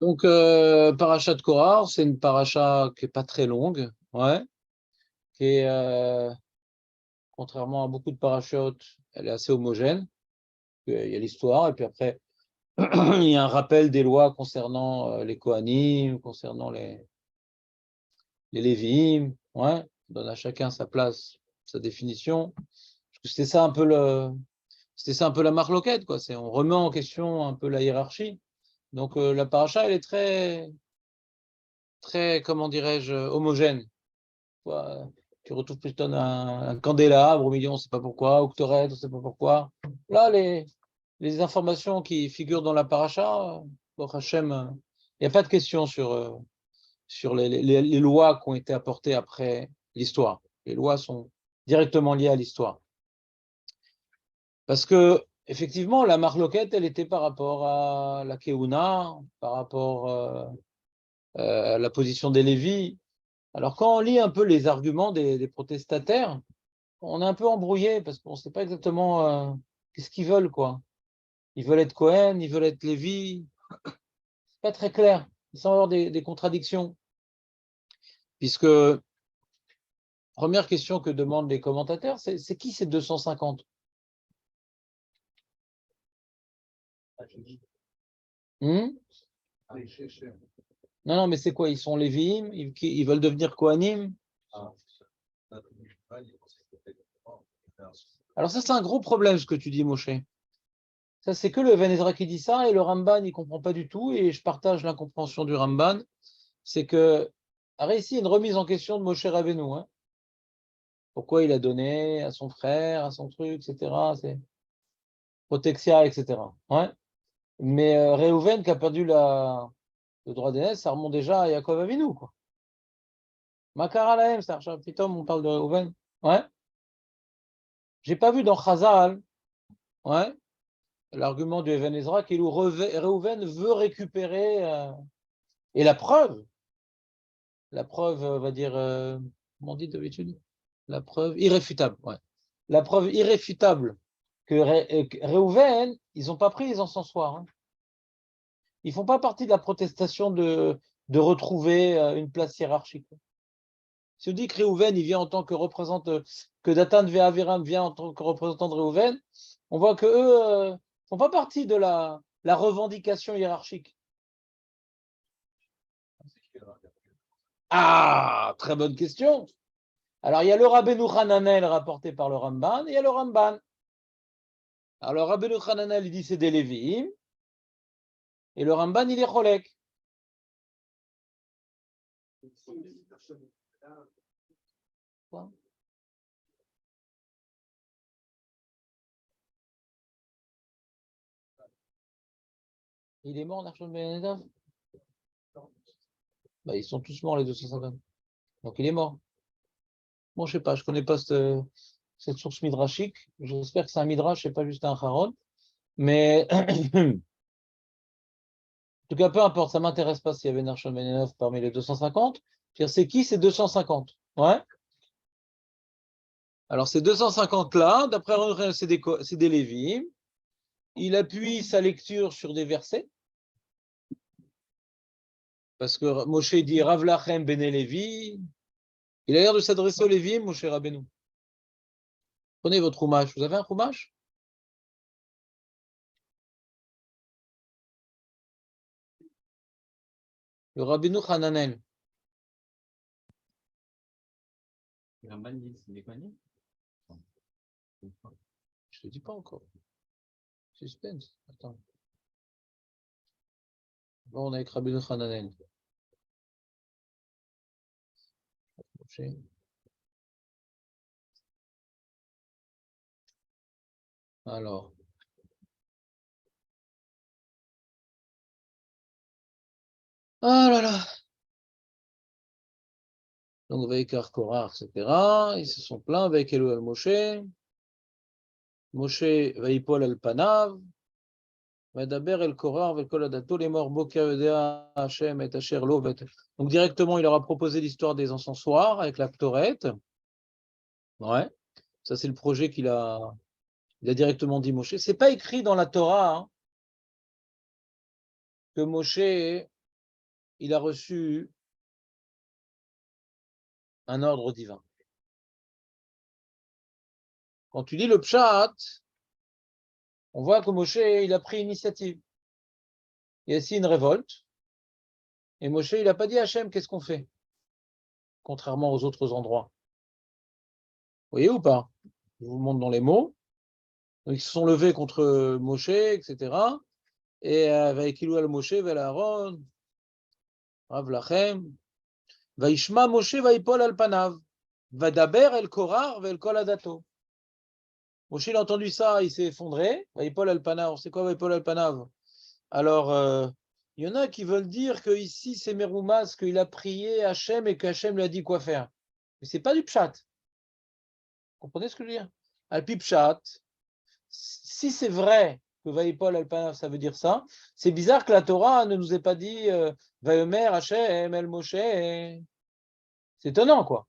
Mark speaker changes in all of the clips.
Speaker 1: Donc, paracha de Korah, c'est une paracha qui n'est pas très longue, ouais, qui est, contrairement à beaucoup de parachutes, elle est assez homogène. Il y a l'histoire, et puis après, il y a un rappel des lois concernant les Kohanim, concernant les Lévi'im, ouais, on donne à chacun sa place, sa définition. C'était ça un peu la marloquette, quoi. On remet en question un peu la hiérarchie. Donc la paracha, elle est très, très, comment dirais-je, homogène. Tu retrouves plutôt un candélabre au milieu, on ne sait pas pourquoi, ou Octoret, on ne sait pas pourquoi. Là, les informations qui figurent dans la paracha, bon, Hachem, il n'y a pas de question sur les lois qui ont été apportées après l'histoire. Les lois sont directement liées à l'histoire. Parce que, effectivement, la marloquette, elle était par rapport à la Keuna, par rapport à la position des Lévis. Alors, quand on lit un peu les arguments des protestataires, on est un peu embrouillé parce qu'on ne sait pas exactement qu'est-ce qu'ils veulent, quoi. Ils veulent être Cohen, ils veulent être Lévi. C'est pas très clair. Il semble y avoir des contradictions. Puisque, première question que demandent les commentateurs, c'est qui ces 250? Non, non, mais c'est quoi? Ils sont Lévi'im, ils veulent devenir Kohanim. Alors ça, c'est un gros problème, ce que tu dis, Moshe. Ça, c'est que le Even Ezra qui dit ça, et le Ramban, il ne comprend pas du tout, et je partage l'incompréhension du Ramban. C'est que, ici, il y a une remise en question de Moshe Rabbeinu. Hein. Pourquoi il a donné à son frère, à son truc, etc. C'est Protexia, etc. Ouais. Mais Reuven, qui a perdu le droit d'aînesse, ça remonte déjà à Yaakov Avinu, quoi. Makar Alahem, c'est un chapitre, on parle de Reuven. Ouais. J'ai pas vu dans Chazal, ouais, l'argument du Even Ezra qu'il Reuven veut récupérer. Et la preuve, on va dire, comment on dit d'habitude? La preuve irréfutable, ouais. La preuve irréfutable que Reuven, ils n'ont pas pris les encensoirs. Hein. Ils ne font pas partie de la protestation de retrouver une place hiérarchique. Si on dit que Reuven, il vient en tant que représentant, que Datan Ve'aviram vient en tant que représentant de Reuven, on voit qu'eux ne font pas partie de la revendication hiérarchique. Ah, très bonne question. Alors, il y a le Rabbeinu Hananel rapporté par le Ramban, et il y a le Ramban. Alors, le Rabbeinu Hananel, il dit c'est des Lévi'im, et le Ramban, il est Cholek. Quoi? Il est mort, Nachshon Ben Nadav? Bah, ils sont tous morts, les 250. Donc, il est mort. Bon, je sais pas, je connais pas cette source midrashique. J'espère que c'est un midrash et pas juste un haron. Mais, en tout cas, peu importe, ça m'intéresse pas s'il y avait Nachshon Ben Nadav parmi les 250. C'est qui ces 250? Ouais. Alors, ces 250-là, d'après Ron, c'est des Lévi'im. Il appuie sa lecture sur des versets. Parce que Moshe dit Rav Lachem Bene Lévi. Il a l'air de s'adresser aux Lévi'im, Moshe Rabbeinu. Prenez votre Chumash. Vous avez un Chumash? Le Rabbeinu Hananel. Je te dis pas encore. Suspense. Attends. Bon, on a avec Rabbeinu Hananel. Alors. Ah là là. Donc, Vaikar Korah, etc. Ils se sont plaints avec Elou Moshe. Moshe Vaipol al Panav. Medaber el Korah, Vekol Adato, les morts Boka Edea, Hachem et Asher Lovet. Donc, directement, il leur a proposé l'histoire des encensoirs avec la Ktoret. Ouais. Ça, c'est le projet qu'il a directement dit Moshe. C'est pas écrit dans la Torah. Hein. que Moshe, il a reçu un ordre divin. Quand tu lis le Pshat, on voit que Moshe, il a pris initiative. Il y a ici une révolte. Et Moshe, il n'a pas dit à Hachem, qu'est-ce qu'on fait? Contrairement aux autres endroits. Vous voyez ou pas? Je vous montre dans les mots. Donc, ils se sont levés contre Moshe, etc. Et Vaikilou al Moshe, vel Aaron, Rav Lachem, Vaishma Moshe, Vaipol al Panav, Vadaber el Korar, vel Kol Adato. Moshe, il a entendu ça, il s'est effondré. Vaipol al Panav, c'est quoi Vaipol al Panav? Alors, il y en a qui veulent dire que ici c'est Meroumas, qu'il a prié Hachem et qu'Hachem lui a dit quoi faire. Mais c'est pas du Pshat. Vous comprenez ce que je veux dire? Alpi Pshat, si c'est vrai que Vaipol al-Panav, ça veut dire ça, c'est bizarre que la Torah ne nous ait pas dit Vayomer Hachem el Moshe. C'est étonnant, quoi.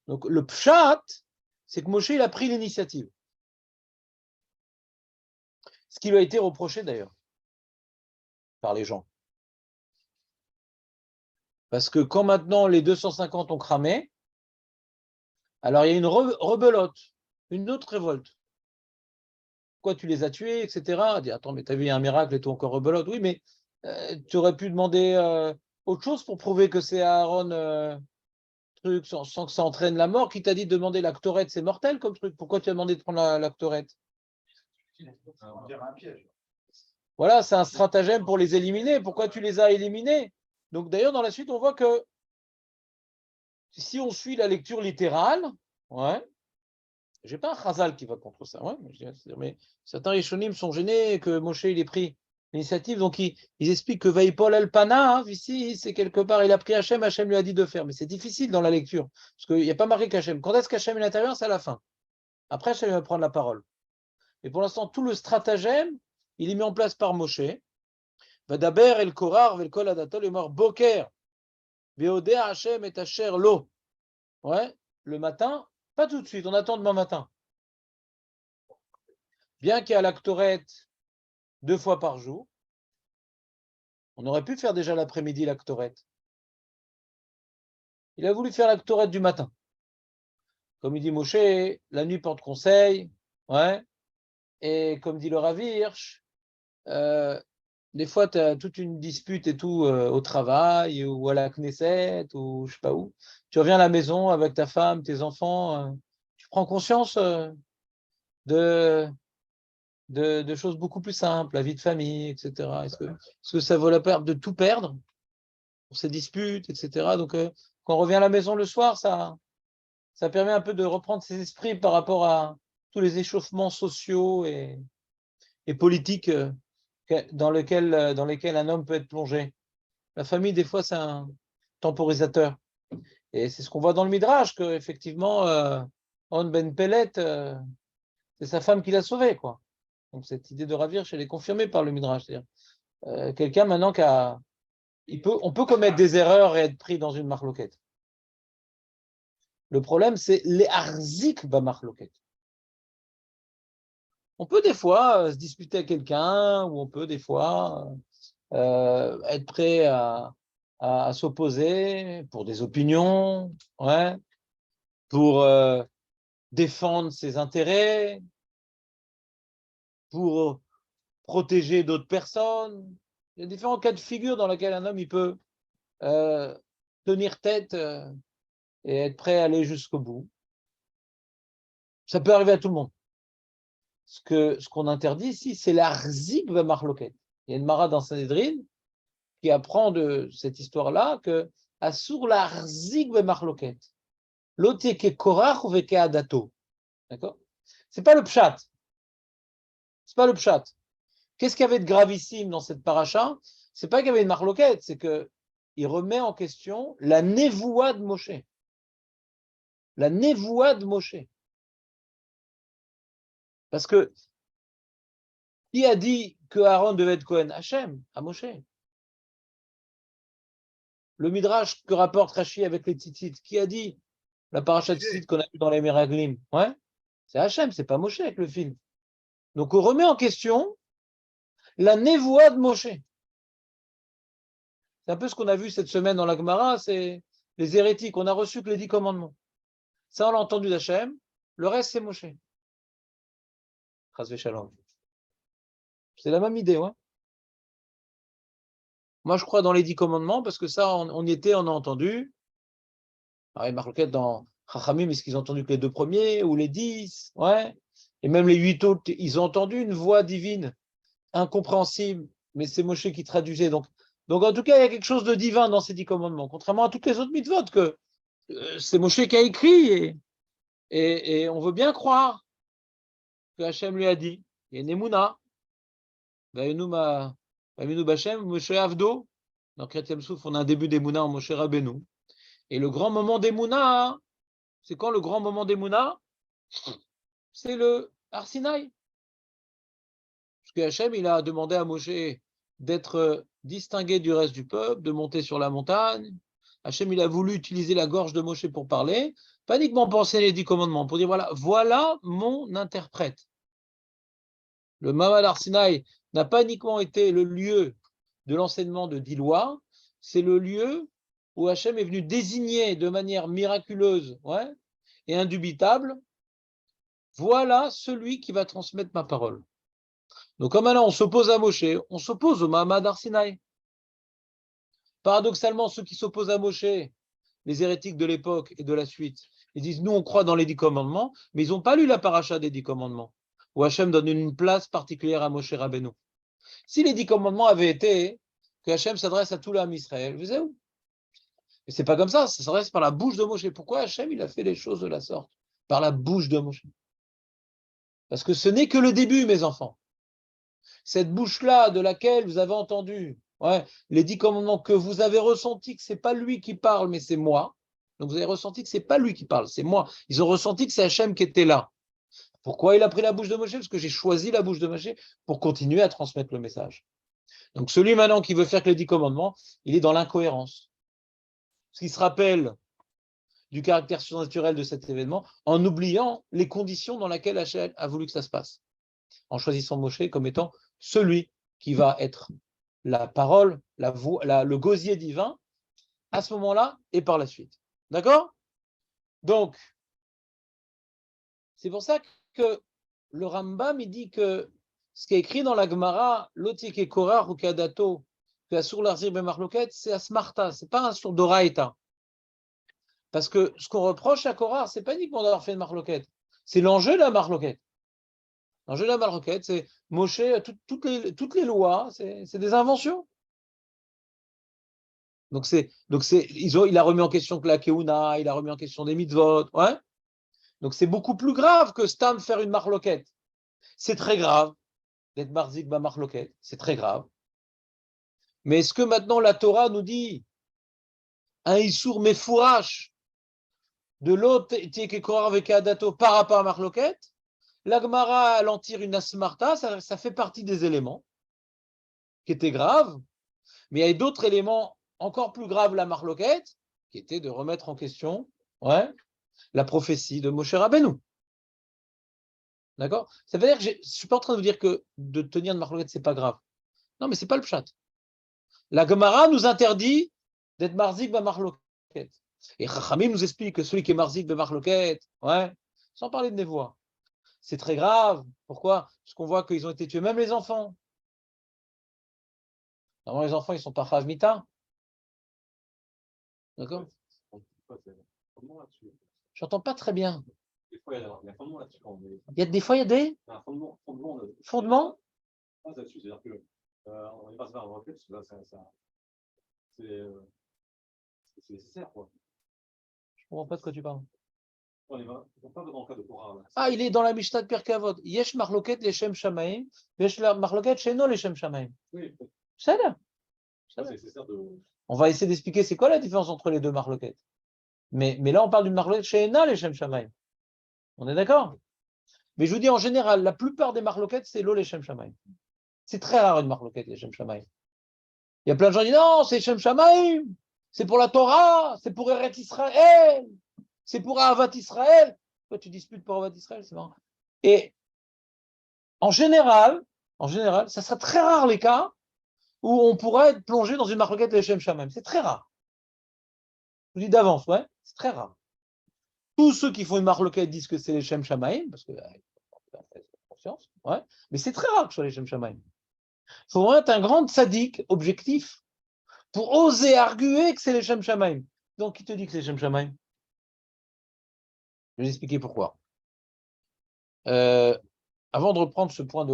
Speaker 1: Donc le Pshat, c'est que Moshe, il a pris l'initiative. Ce qui lui a été reproché d'ailleurs par les gens. Parce que quand maintenant les 250 ont cramé, alors il y a une rebelote, une autre révolte. Pourquoi tu les as tués, etc. Dit, attends, mais t'as vu, il y a un miracle et tout, encore rebelote. Oui, mais tu aurais pu demander autre chose pour prouver que c'est Aaron, truc, sans que ça entraîne la mort. Qui t'a dit de demander l'actorette, c'est mortel comme truc. Pourquoi tu as demandé de prendre l'actorette? Voilà, c'est un stratagème pour les éliminer. Pourquoi tu les as éliminés? Donc d'ailleurs, dans la suite, on voit que si on suit la lecture littérale, ouais, j'ai pas un Chazal qui va contre ça, ouais, mais certains Rishonim sont gênés que Moshe il ait pris l'initiative, donc ils expliquent que Vaipol el-Pana, ici, c'est quelque part, il a pris Hachem, Hachem lui a dit de faire, mais c'est difficile dans la lecture, parce qu'il n'y a pas marqué qu'Hachem. Quand est-ce qu'Hachem est intervient? C'est à la fin. Après, Hachem va prendre la parole. Et pour l'instant, tout le stratagème, il est mis en place par Moshe. Vadaber el Korar, vel kol adatol, est mort Boker, Veodea Hachem et Asher lo. Ouais, le matin, pas tout de suite, on attend demain matin. Bien qu'il y a l'actorette 2 fois par jour, on aurait pu faire déjà l'après-midi l'actorette. Il a voulu faire l'actorette du matin. Comme il dit Moshe, la nuit porte conseil, ouais. Et comme dit le Rav Hirsch, des fois tu as toute une dispute et tout au travail ou à la Knesset ou je sais pas où. Tu reviens à la maison avec ta femme, tes enfants, tu prends conscience de choses beaucoup plus simples, la vie de famille, etc. Est-ce que ça vaut la peine de tout perdre pour ces disputes, etc. Donc, quand on revient à la maison le soir, ça permet un peu de reprendre ses esprits par rapport à tous les échauffements sociaux et politiques dans lesquels un homme peut être plongé. La famille, des fois, c'est un temporisateur. Et c'est ce qu'on voit dans le Midrash, qu'effectivement, On Ben Pellet, c'est sa femme qui l'a sauvé, quoi. Donc cette idée de ravir, elle est confirmée par le Midrash. C'est-à-dire, quelqu'un maintenant on peut commettre des erreurs et être pris dans une marloquette. Le problème, c'est les harzik ba marloquette. On peut des fois se disputer avec quelqu'un, ou on peut des fois être prêt à s'opposer pour des opinions, ouais, pour défendre ses intérêts, pour protéger d'autres personnes. Il y a différents cas de figure dans lesquels un homme il peut tenir tête et être prêt à aller jusqu'au bout. Ça peut arriver à tout le monde. Ce qu'on interdit ici, c'est l'arzik va marloquet. Il y a une mara dans Sanhedrin qui apprend de cette histoire-là que Asur l'arzik va marloquet. L'autre qui est korach ou veke adato. D'accord? C'est pas le pshat. C'est pas le pshat. Qu'est-ce qu'il y avait de gravissime dans cette paracha? C'est pas qu'il y avait une marloquette, c'est que il remet en question la névoie de Moshe. La névoie de Moshe. Parce que qui a dit que Aaron devait être Cohen? Hachem, à Moshe. Le Midrash que rapporte Rashi avec les tzitzit, qui a dit la paracha de tzitzit qu'on a vu dans les Meraglim? Ouais, c'est Hachem, c'est pas Moshe avec le film. Donc on remet en question la névoie de Moshe. C'est un peu ce qu'on a vu cette semaine dans la Gemara, c'est les hérétiques. On a reçu que les 10 commandements. Ça, on l'a entendu d'Hachem. Le reste, c'est Moshe. Chas v'shalom. C'est la même idée, ouais. Moi, je crois dans les 10 commandements parce que ça, on y était, on a entendu. Alors, il marque dans Chachamim, est-ce qu'ils ont entendu que les 2 premiers ou les 10? Ouais. Et même les 8 autres, ils ont entendu une voix divine, incompréhensible, mais c'est Moshe qui traduisait. Donc, en tout cas, il y a quelque chose de divin dans ces 10 commandements, contrairement à toutes les autres mitzvot que c'est Moshe qui a écrit et on veut bien croire que Hachem lui a dit. Il y a une émouna. Vayenu Bachem, Moshe Avdo. Dans Chrétien Souf, on a un début d'émouna en Moshe Rabbeinu. Et le grand moment d'émouna, c'est quand le grand moment d'émouna? C'est le Arsinaï. Parce que Hachem, il a demandé à Moshe d'être distingué du reste du peuple, de monter sur la montagne. Hachem, il a voulu utiliser la gorge de Moshe pour parler, pas uniquement pour enseigner les 10 commandements, pour dire voilà mon interprète. Le Mamad Arsinaï n'a pas uniquement été le lieu de l'enseignement de 10 lois, c'est le lieu où Hachem est venu désigner de manière miraculeuse et indubitable, voilà celui qui va transmettre ma parole. Donc comme maintenant on s'oppose à Moshe, on s'oppose au Mahamad Arsinaï. Paradoxalement, ceux qui s'opposent à Moshe, les hérétiques de l'époque et de la suite, ils disent nous on croit dans les 10 commandements, mais ils n'ont pas lu la paracha des 10 commandements, où Hachem donne une place particulière à Moshe Rabbeinu. Si les 10 commandements avaient été que Hachem s'adresse à tout l'âme Israël, vous savez où? Mais c'est pas comme ça s'adresse par la bouche de Moshe. Pourquoi Hachem il a fait les choses de la sorte? Par la bouche de Moshe. Parce que ce n'est que le début, mes enfants. Cette bouche-là de laquelle vous avez entendu les 10 commandements, que vous avez ressenti que ce n'est pas lui qui parle, mais c'est moi. Donc vous avez ressenti que ce n'est pas lui qui parle, c'est moi. Ils ont ressenti que c'est Hachem qui était là. Pourquoi il a pris la bouche de Moshe? Parce que j'ai choisi la bouche de Moshe pour continuer à transmettre le message. Donc celui maintenant qui veut faire que les 10 commandements, il est dans l'incohérence. Parce qu'il se rappelle du caractère surnaturel de cet événement en oubliant les conditions dans lesquelles Hachem a voulu que ça se passe. En choisissant Moshe comme étant celui qui va être la parole, la voix, le gosier divin à ce moment-là et par la suite. D'accord? Donc, c'est pour ça que le Rambam il dit que ce qui est écrit dans la Gemara, l'otik et korar ou kadato, que asur l'arzir bemarloket, c'est asmarta, c'est pas un sur doraita. Parce que ce qu'on reproche à Korar, c'est pas uniquement d'avoir fait une marloquette, c'est l'enjeu de la marloquette. L'enjeu de la marloquette, c'est Moshe, toutes les lois, c'est des inventions. Donc il a remis en question que la Keuna, il a remis en question des mitzvot, Donc c'est beaucoup plus grave que Stam faire une marloquette. C'est très grave d'être marzik ba marloquette, c'est très grave. Mais est-ce que maintenant la Torah nous dit un issour mefourash de l'autre Tiekekor avec Adato par rapport à marloquette? La Gemara, elle en tire une asmarta, ça fait partie des éléments qui étaient graves, mais il y a d'autres éléments encore plus graves, la marloquette, qui était de remettre en question la prophétie de Moshe Rabbeinu. D'accord? Ça veut dire que je ne suis pas en train de vous dire que de tenir une marloquette, ce n'est pas grave. Non, mais ce n'est pas le pshat. La Gemara nous interdit d'être marzik ba marloquette. Et Chachamim nous explique que celui qui est marzik ba marloquette, sans parler de Nevoa, c'est très grave. Pourquoi? Parce qu'on voit qu'ils ont été tués, même les enfants. Normalement, les enfants, ils ne sont pas chav mita. D'accord? Je n'entends pas très bien.
Speaker 2: Des fois, il y a un fondement là-dessus.
Speaker 1: Des fois, il y a des fondements.
Speaker 2: C'est-à-dire que on n'est pas vers un recul, parce que c'est nécessaire, quoi.
Speaker 1: Je ne comprends pas de quoi tu parles.
Speaker 2: On n'est pas dans le cas de Korah.
Speaker 1: Ah, il est dans la Mishnah de Pirkei Avot. Yesh marloket leshem shamaim, yesh marloket sheno leshem shamaim.
Speaker 2: Oui.
Speaker 1: C'est là.
Speaker 2: C'est nécessaire de...
Speaker 1: On va essayer d'expliquer c'est quoi la différence entre les deux marloquettes. Mais là, on parle d'une marloquette shena leshem shamaim. On est d'accord? Mais je vous dis en général, la plupart des marloquettes, c'est l'eau leshem shamaim. C'est très rare une marloquette leshem shamaim. Il y a plein de gens qui disent non, c'est leshem shamaim, c'est pour la Torah, c'est pour Eretz Israël, c'est pour Ahavat Israël. Toi, tu disputes pour Ahavat Israël, c'est marrant. Et en général, ça serait très rare les cas où on pourrait être plongé dans une marloquette les Shem Shamaim. C'est très rare. Je vous dis d'avance, ouais, c'est très rare. Tous ceux qui font une marloquette disent que c'est les Shem Shamaim, parce que conscience, ouais, mais c'est très rare que ce soit les Shem Shamaim. Il faut vraiment être un grand sadique objectif pour oser arguer que c'est les Shem Shamaim. Donc, qui te dit que c'est les Shem Shamaim? Je vais expliquer pourquoi. Avant de reprendre ce point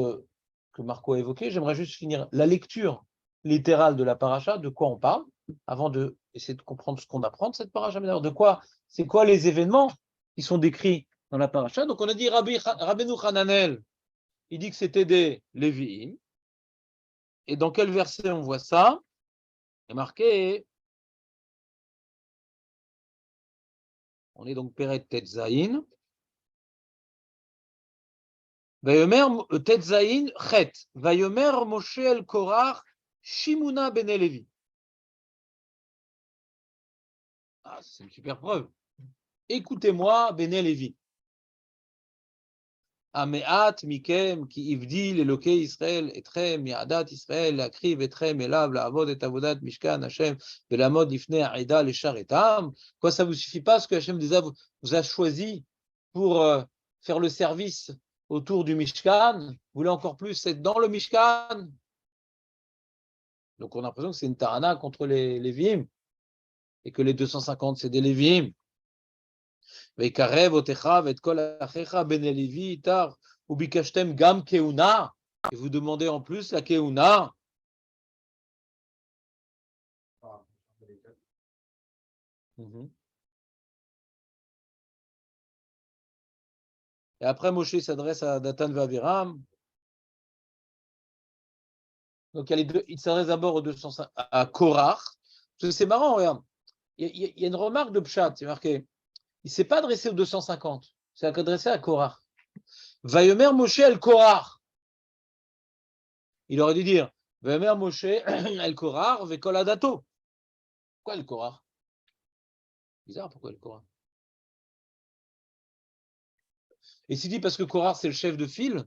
Speaker 1: que Marco a évoqué, j'aimerais juste finir la lecture littérale de la paracha, de quoi on parle, avant d'essayer de comprendre ce qu'on apprend de cette paracha. Mais d'ailleurs, c'est quoi les événements qui sont décrits dans la paracha? Donc on a dit Rabbeinu Hananel, il dit que c'était des Lévi'im. Et dans quel verset on voit ça? Il est marqué, on est donc Peret Tetzaïn. Vayomer Tetzaïn Chet. Vayomer Moshe el Korach Shimuna ben Levi. Ah, c'est une super preuve. Écoutez-moi, Bene Levi. Ameat mikem ki ivdil Elokei Israël etrem yadat Israël lakriv etrem elav laavod et avodat mishkan Hashem velamod ifnei ha'eda leshar etam. Quoi, ça vous suffit pas ce que Hashem vous a choisi pour faire le service autour du Mishkan? Vous voulez encore plus être dans le Mishkan? Donc on a l'impression que c'est une tarana contre les Lévi'im et que les 250 c'est des Lévi'im. ויקרב אותך ואת כל אחיך בני לוי איתך, וביקשתם גם כהונה, et vous demandez en plus la כהונה. Et après Moshe s'adresse à Datan et Aviram. Donc il s'adresse d'abord aux 205, à Korach. C'est marrant, regarde. Il y a une remarque de Pshat, c'est marqué. Il ne s'est pas adressé aux 250, c'est adressé à Korach. Vayomer Moshe el Korach. Il aurait dû dire Vayomer Moshe el Korach vekol adato. Pourquoi el Korach? Bizarre, pourquoi el Korach? Et s'il dit parce que Korach c'est le chef de file,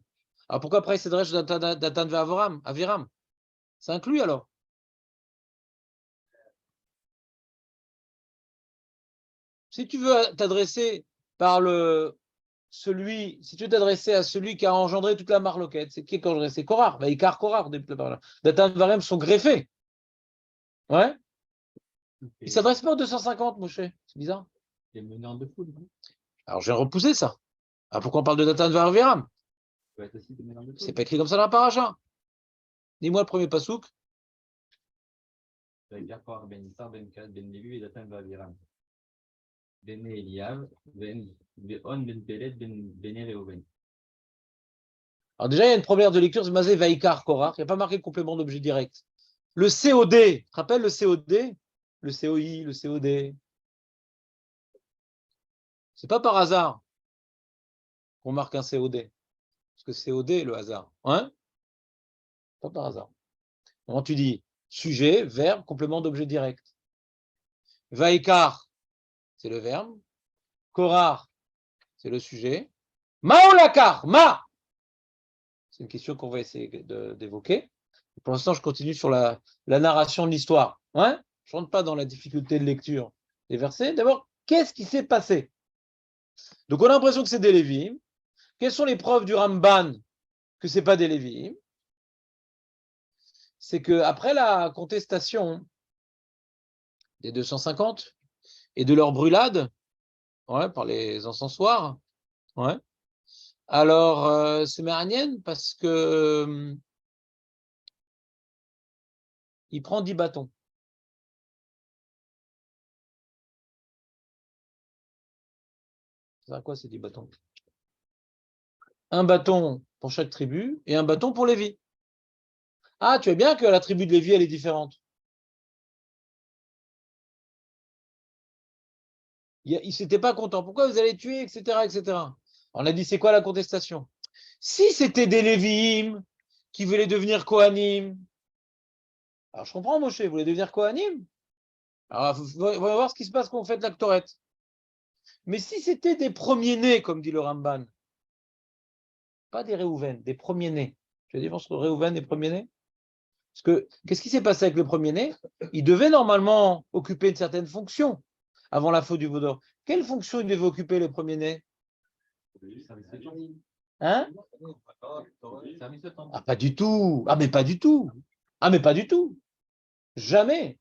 Speaker 1: alors pourquoi après il s'adresse à Datan et Aviram? Ça inclut alors? Si tu veux t'adresser si tu veux t'adresser à celui qui a engendré toute la marloquette, c'est qui est engendré? C'est Korach. Bah, Ikar Korach, Datan et Aviram sont greffés. Ouais. Il ne s'adresse pas aux 250, Moshe. C'est bizarre.
Speaker 2: Il est meneur de foule.
Speaker 1: Alors je vais repousser ça. Alors pourquoi on parle de Datan et Aviram? C'est pas écrit comme ça dans la paracha. Dis-moi le premier pasouk.
Speaker 2: Ben Issar, ben Gad, ben Levi et Datan Aviram. Ben Eliav, ben On, ben Pelet, ben Reuven.
Speaker 1: Alors déjà, il y a une première de lecture, c'est Mazé Vaikar Korach. Il n'y a pas marqué complément d'objet direct. Le COD, tu te rappelles le COD? Le COI, le COD. C'est pas par hasard qu'on marque un COD. Parce que COD, le hasard. Hein? Pas par hasard. Comment tu dis? Sujet, verbe, complément d'objet direct. Vaikar, c'est le verbe. Korach, c'est le sujet. Maolakar, ma. C'est une question qu'on va essayer d'évoquer. Pour l'instant, je continue sur la narration de l'histoire. Ouais, je ne rentre pas dans la difficulté de lecture des versets. D'abord, qu'est-ce qui s'est passé? Donc, on a l'impression que c'est des Lévi'im. Quelles sont les preuves du Ramban que ce n'est pas des Lévi'im? C'est qu'après la contestation des 250 et de leur brûlade par les encensoirs, alors c'est méranienne parce que il prend 10 bâtons. C'est quoi ces 10 bâtons? Un bâton pour chaque tribu et un bâton pour Lévi. Ah, tu vois bien que la tribu de Lévi, elle est différente. Ils ne s'étaient pas contents. Pourquoi vous allez tuer, etc., etc. On a dit, c'est quoi la contestation? Si c'était des Lévi'im qui voulaient devenir Kohanim, alors je comprends, Moshe, vous voulez devenir Kohanim? Alors, on va voir ce qui se passe quand vous faites l'actorette. Mais si c'était des premiers-nés, comme dit le Ramban, pas des Réhouven, des premiers-nés. Tu as des différence entre Réhouven et premiers-nés? Parce que qu'est-ce qui s'est passé avec le premier-né? Il devait normalement occuper une certaine fonction avant la faute du veau d'or. Quelle fonction il devait occuper le premier-né? Hein? Ah, pas du tout. Ah, mais pas du tout. Ah, mais pas du tout. Jamais.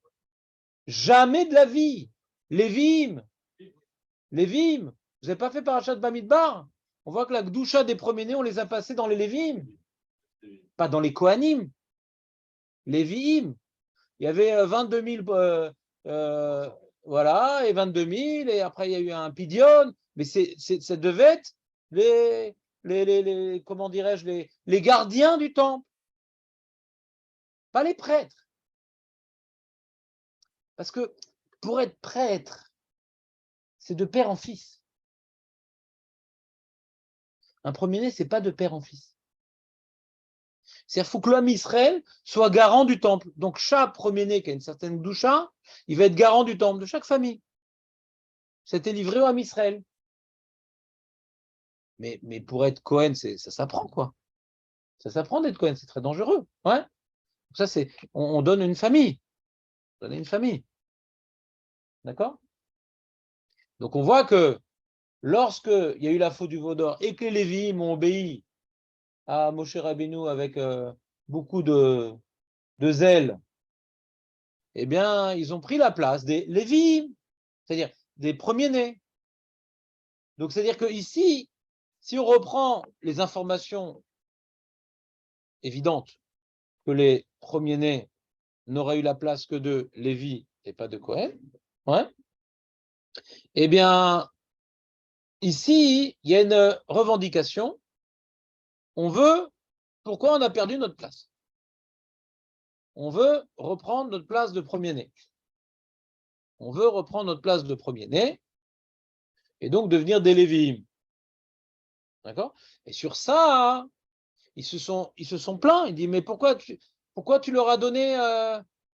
Speaker 1: Jamais de la vie. Lévim. Lévim. Vous n'avez pas fait Parashat Bamidbar? On voit que la Gdusha des premiers-nés, on les a passés dans les Lévim. Pas dans les Kohanim. Lévim. Il y avait 22 000, voilà, et 22 000, et après il y a eu un pidion, mais ça devait être comment dirais-je, les gardiens du temple, pas les prêtres. Parce que pour être prêtre, c'est de père en fils. Un premier-né, c'est pas de père en fils. C'est-à-dire qu'il faut que l'homme Israël soit garant du temple. Donc chaque premier-né qui a une certaine doucha, il va être garant du temple de chaque famille. C'était livré au Ham Israël. Mais pour être Cohen, ça s'apprend, quoi. Ça s'apprend d'être Cohen, c'est très dangereux. Ouais. Ça, on donne une famille. On donne une famille. D'accord? Donc on voit que lorsqu'il y a eu la faute du veau d'or et que les Lévi'im ont obéi à Moshe Rabbeinu avec beaucoup de zèle, eh bien, ils ont pris la place des Lévi'im, c'est-à-dire des premiers-nés. Donc, c'est-à-dire que ici, si on reprend les informations évidentes que les premiers-nés n'auraient eu la place que de Lévi et pas de Cohen, ouais, eh bien, ici, il y a une revendication. On veut, pourquoi on a perdu notre place? On veut reprendre notre place de premier-né. On veut reprendre notre place de premier-né et donc devenir des Lévi'im. D'accord? Et sur ça, ils se sont plaints. Ils disent, mais pourquoi tu leur as donné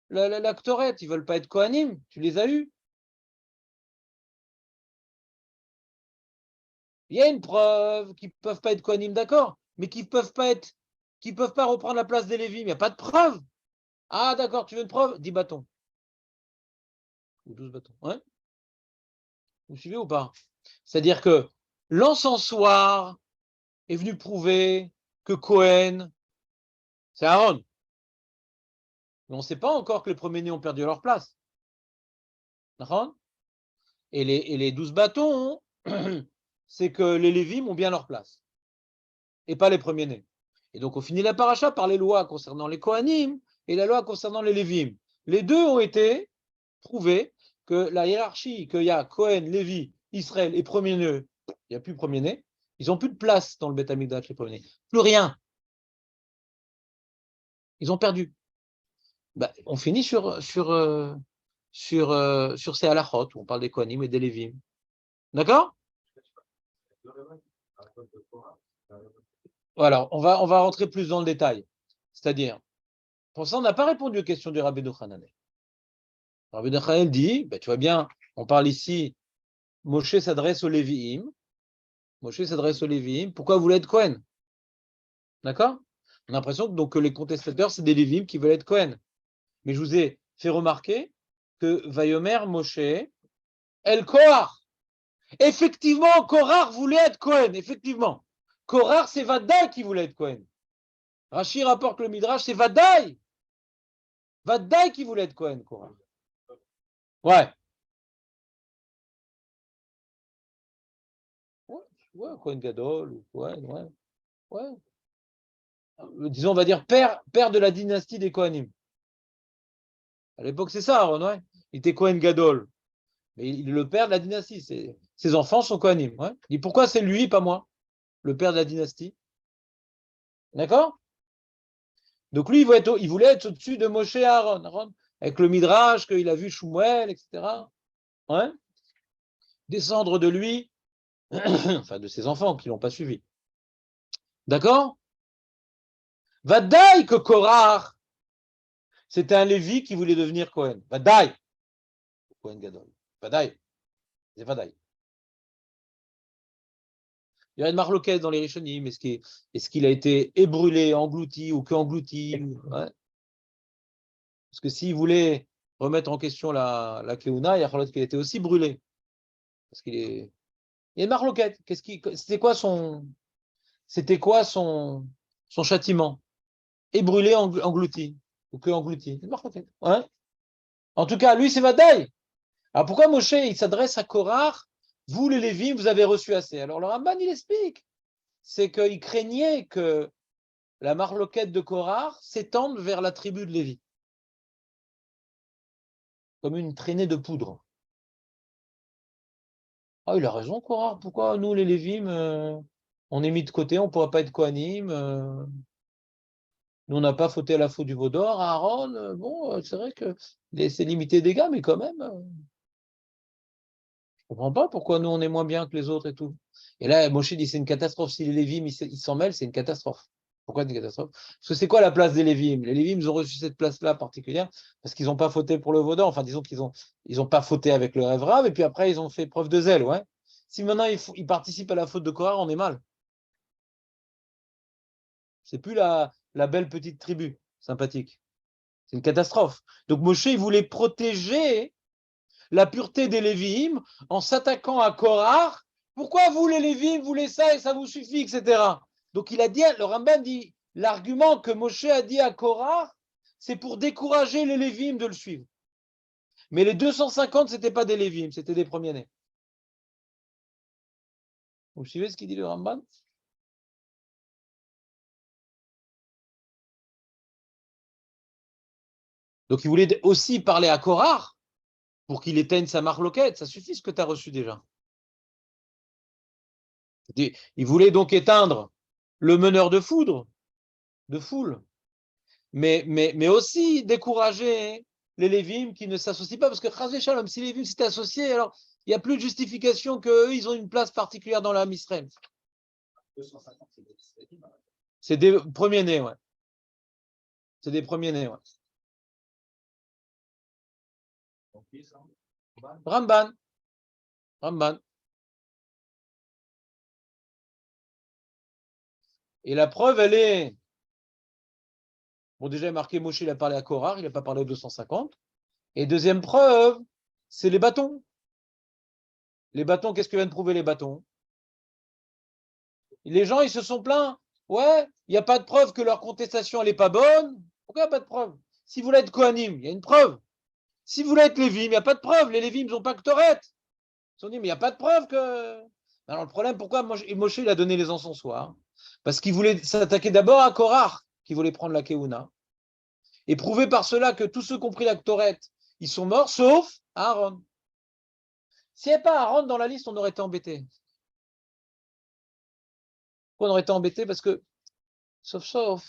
Speaker 1: la Ktoret? Ils ne veulent pas être Kohanim. Tu les as eus. Il y a une preuve qu'ils ne peuvent pas être Kohanim, d'accord, mais qu'ils ne peuvent pas reprendre la place des Lévi'im. Il n'y a pas de preuve. Ah, d'accord, tu veux une preuve? 10 bâtons. Ou 12 bâtons. Ouais. Vous suivez ou pas? C'est-à-dire que l'encensoir est venu prouver que Cohen, c'est Aaron. Mais on ne sait pas encore que les premiers-nés ont perdu leur place. D'accord? Et les 12 bâtons, c'est que les Lévim ont bien leur place. Et pas les premiers-nés. Et donc, on finit la paracha par les lois concernant les Kohanim et la loi concernant les Lévim. Les deux ont été prouvés que la hiérarchie, qu'il y a Kohen, Lévi, Israël et premier-né, il n'y a plus premier-né, ils n'ont plus de place dans le Beth Amikdash, les premiers-nés. Plus rien. Ils ont perdu. Bah, on finit sur ces halachot, où on parle des Kohanim et des Lévim. D'accord? Alors, on va rentrer plus dans le détail. C'est-à-dire, pour ça, on n'a pas répondu aux questions du Rabbi Hananel. Rabbi Hananel dit, tu vois bien, on parle ici, Moshe s'adresse aux Lévi'im. Moshe s'adresse aux Lévi'im. Pourquoi vous voulez être Kohen? D'accord? On a l'impression que, donc, que les contestateurs, c'est des Lévi'im qui veulent être Kohen. Mais je vous ai fait remarquer que Vayomer Moshe, El Kohar. Effectivement, Korach voulait être Kohen. Effectivement. Korach, c'est Vadaï qui voulait être Kohen. Rashi rapporte le Midrash, c'est Vadaï. Vadaï qui voulait être Kohen, Korach. Ouais. Ouais, Kohen Gadol, ou Kohen, ouais. Disons, on va dire père de la dynastie des Kohanim. À l'époque, c'est ça, Aaron, ouais. Il était Kohen Gadol. Mais il est le père de la dynastie. Ses enfants sont Kohanim. Ouais. Il dit, pourquoi c'est lui, pas moi, le père de la dynastie? D'accord? Donc lui, il voulait être au-dessus de Moshe et Aaron, avec le Midrash, qu'il a vu Shmuel, etc. Ouais. Descendre de lui, enfin de ses enfants qui ne l'ont pas suivi. D'accord? Vadaï que Korach, c'était un Lévi qui voulait devenir Kohen. Vadaï. Kohen Gadol. Vadaï. C'est Vadaï. Il y a une marloquette dans les Rishonim. Est-ce qu'il a été ébrûlé, englouti ou qu'englouti? Ouais. Parce que s'il voulait remettre en question la Keuna, il y a fallu qu'il était aussi brûlé. Parce qu'il est. Il y a une marloquette. C'était quoi son châtiment? Et brûlé, englouti. Ou que englouti. C'est une marloquette. Ouais. En tout cas, lui, c'est Vadaï. Alors pourquoi Moshe, il s'adresse à Korah? Vous, les Lévim, vous avez reçu assez. Alors le Ramban, il explique. C'est qu'il craignait que la marloquette de Korah s'étende vers la tribu de Lévi. Comme une traînée de poudre. Ah, il a raison, Korah. Pourquoi nous, les Lévim, on est mis de côté, on ne pourra pas être Kohanim. Nous, on n'a pas fauté à la faute du veau d'or. Aaron, bon, c'est vrai que c'est limité des dégâts, mais quand même, je ne comprends pas pourquoi nous, on est moins bien que les autres et tout. Et là, Moshe dit c'est une catastrophe. Si les Lévim, ils s'en mêlent, c'est une catastrophe. Pourquoi une catastrophe? Parce que c'est quoi la place des Lévim? Les Lévim, ils ont reçu cette place-là particulière parce qu'ils n'ont pas fauté pour le veau d'or. Enfin, disons qu'ils ont pas fauté avec le rêve rave, et puis après, ils ont fait preuve de zèle, ouais. Si maintenant ils participent à la faute de Korah, on est mal. C'est plus la belle petite tribu sympathique. C'est une catastrophe. Donc Moshe, il voulait protéger la pureté des Lévi'im en s'attaquant à Korah. Pourquoi vous, les Lévi'im, voulez ça et ça vous suffit, etc. Donc il a dit, le Ramban dit, l'argument que Moshe a dit à Korah, c'est pour décourager les Lévi'im de le suivre. Mais les 250, ce n'étaient pas des Lévi'im, c'était des premiers-nés. Vous suivez ce qu'il dit le Ramban? Donc il voulait aussi parler à Korah pour qu'il éteigne sa marloquette. Ça suffit ce que tu as reçu déjà. Il voulait donc éteindre le meneur de foudre, de foule, mais aussi décourager les Lévim qui ne s'associent pas, parce que Chazé Shalom, si les Lévim s'étaient associés, alors il n'y a plus de justification qu'eux, ils ont une place particulière dans l'âme Israël.
Speaker 2: 250,
Speaker 1: c'est des premiers-nés, ouais. C'est des premiers-nés, ouais. Ramban. Et la preuve, elle est. Bon, déjà, il a marqué Moshe, il a parlé à Korah, il n'a pas parlé aux 250. Et deuxième preuve, c'est les bâtons. Les bâtons, qu'est-ce que viennent prouver les bâtons? Les gens, ils se sont plaints. Ouais, il n'y a pas de preuve que leur contestation, elle n'est pas bonne. Pourquoi il n'y a pas de preuve? Si vous voulez être Kohanim, il y a une preuve. Si vous voulez être Lévim, il n'y a pas de preuve. Les Lévim n'ont pas que Toret. Ils ont dit, mais il n'y a pas de preuve que. Alors le problème, pourquoi Moshe, il a donné les encensoirs? Parce qu'il voulait s'attaquer d'abord à Korah, qui voulait prendre la Keuna, et prouver par cela que tous ceux qui ont pris la Ktoret, ils sont morts, sauf Aaron. S'il n'y avait pas Aaron dans la liste, on aurait été embêté. Pourquoi on aurait été embêté? Parce que, sauf,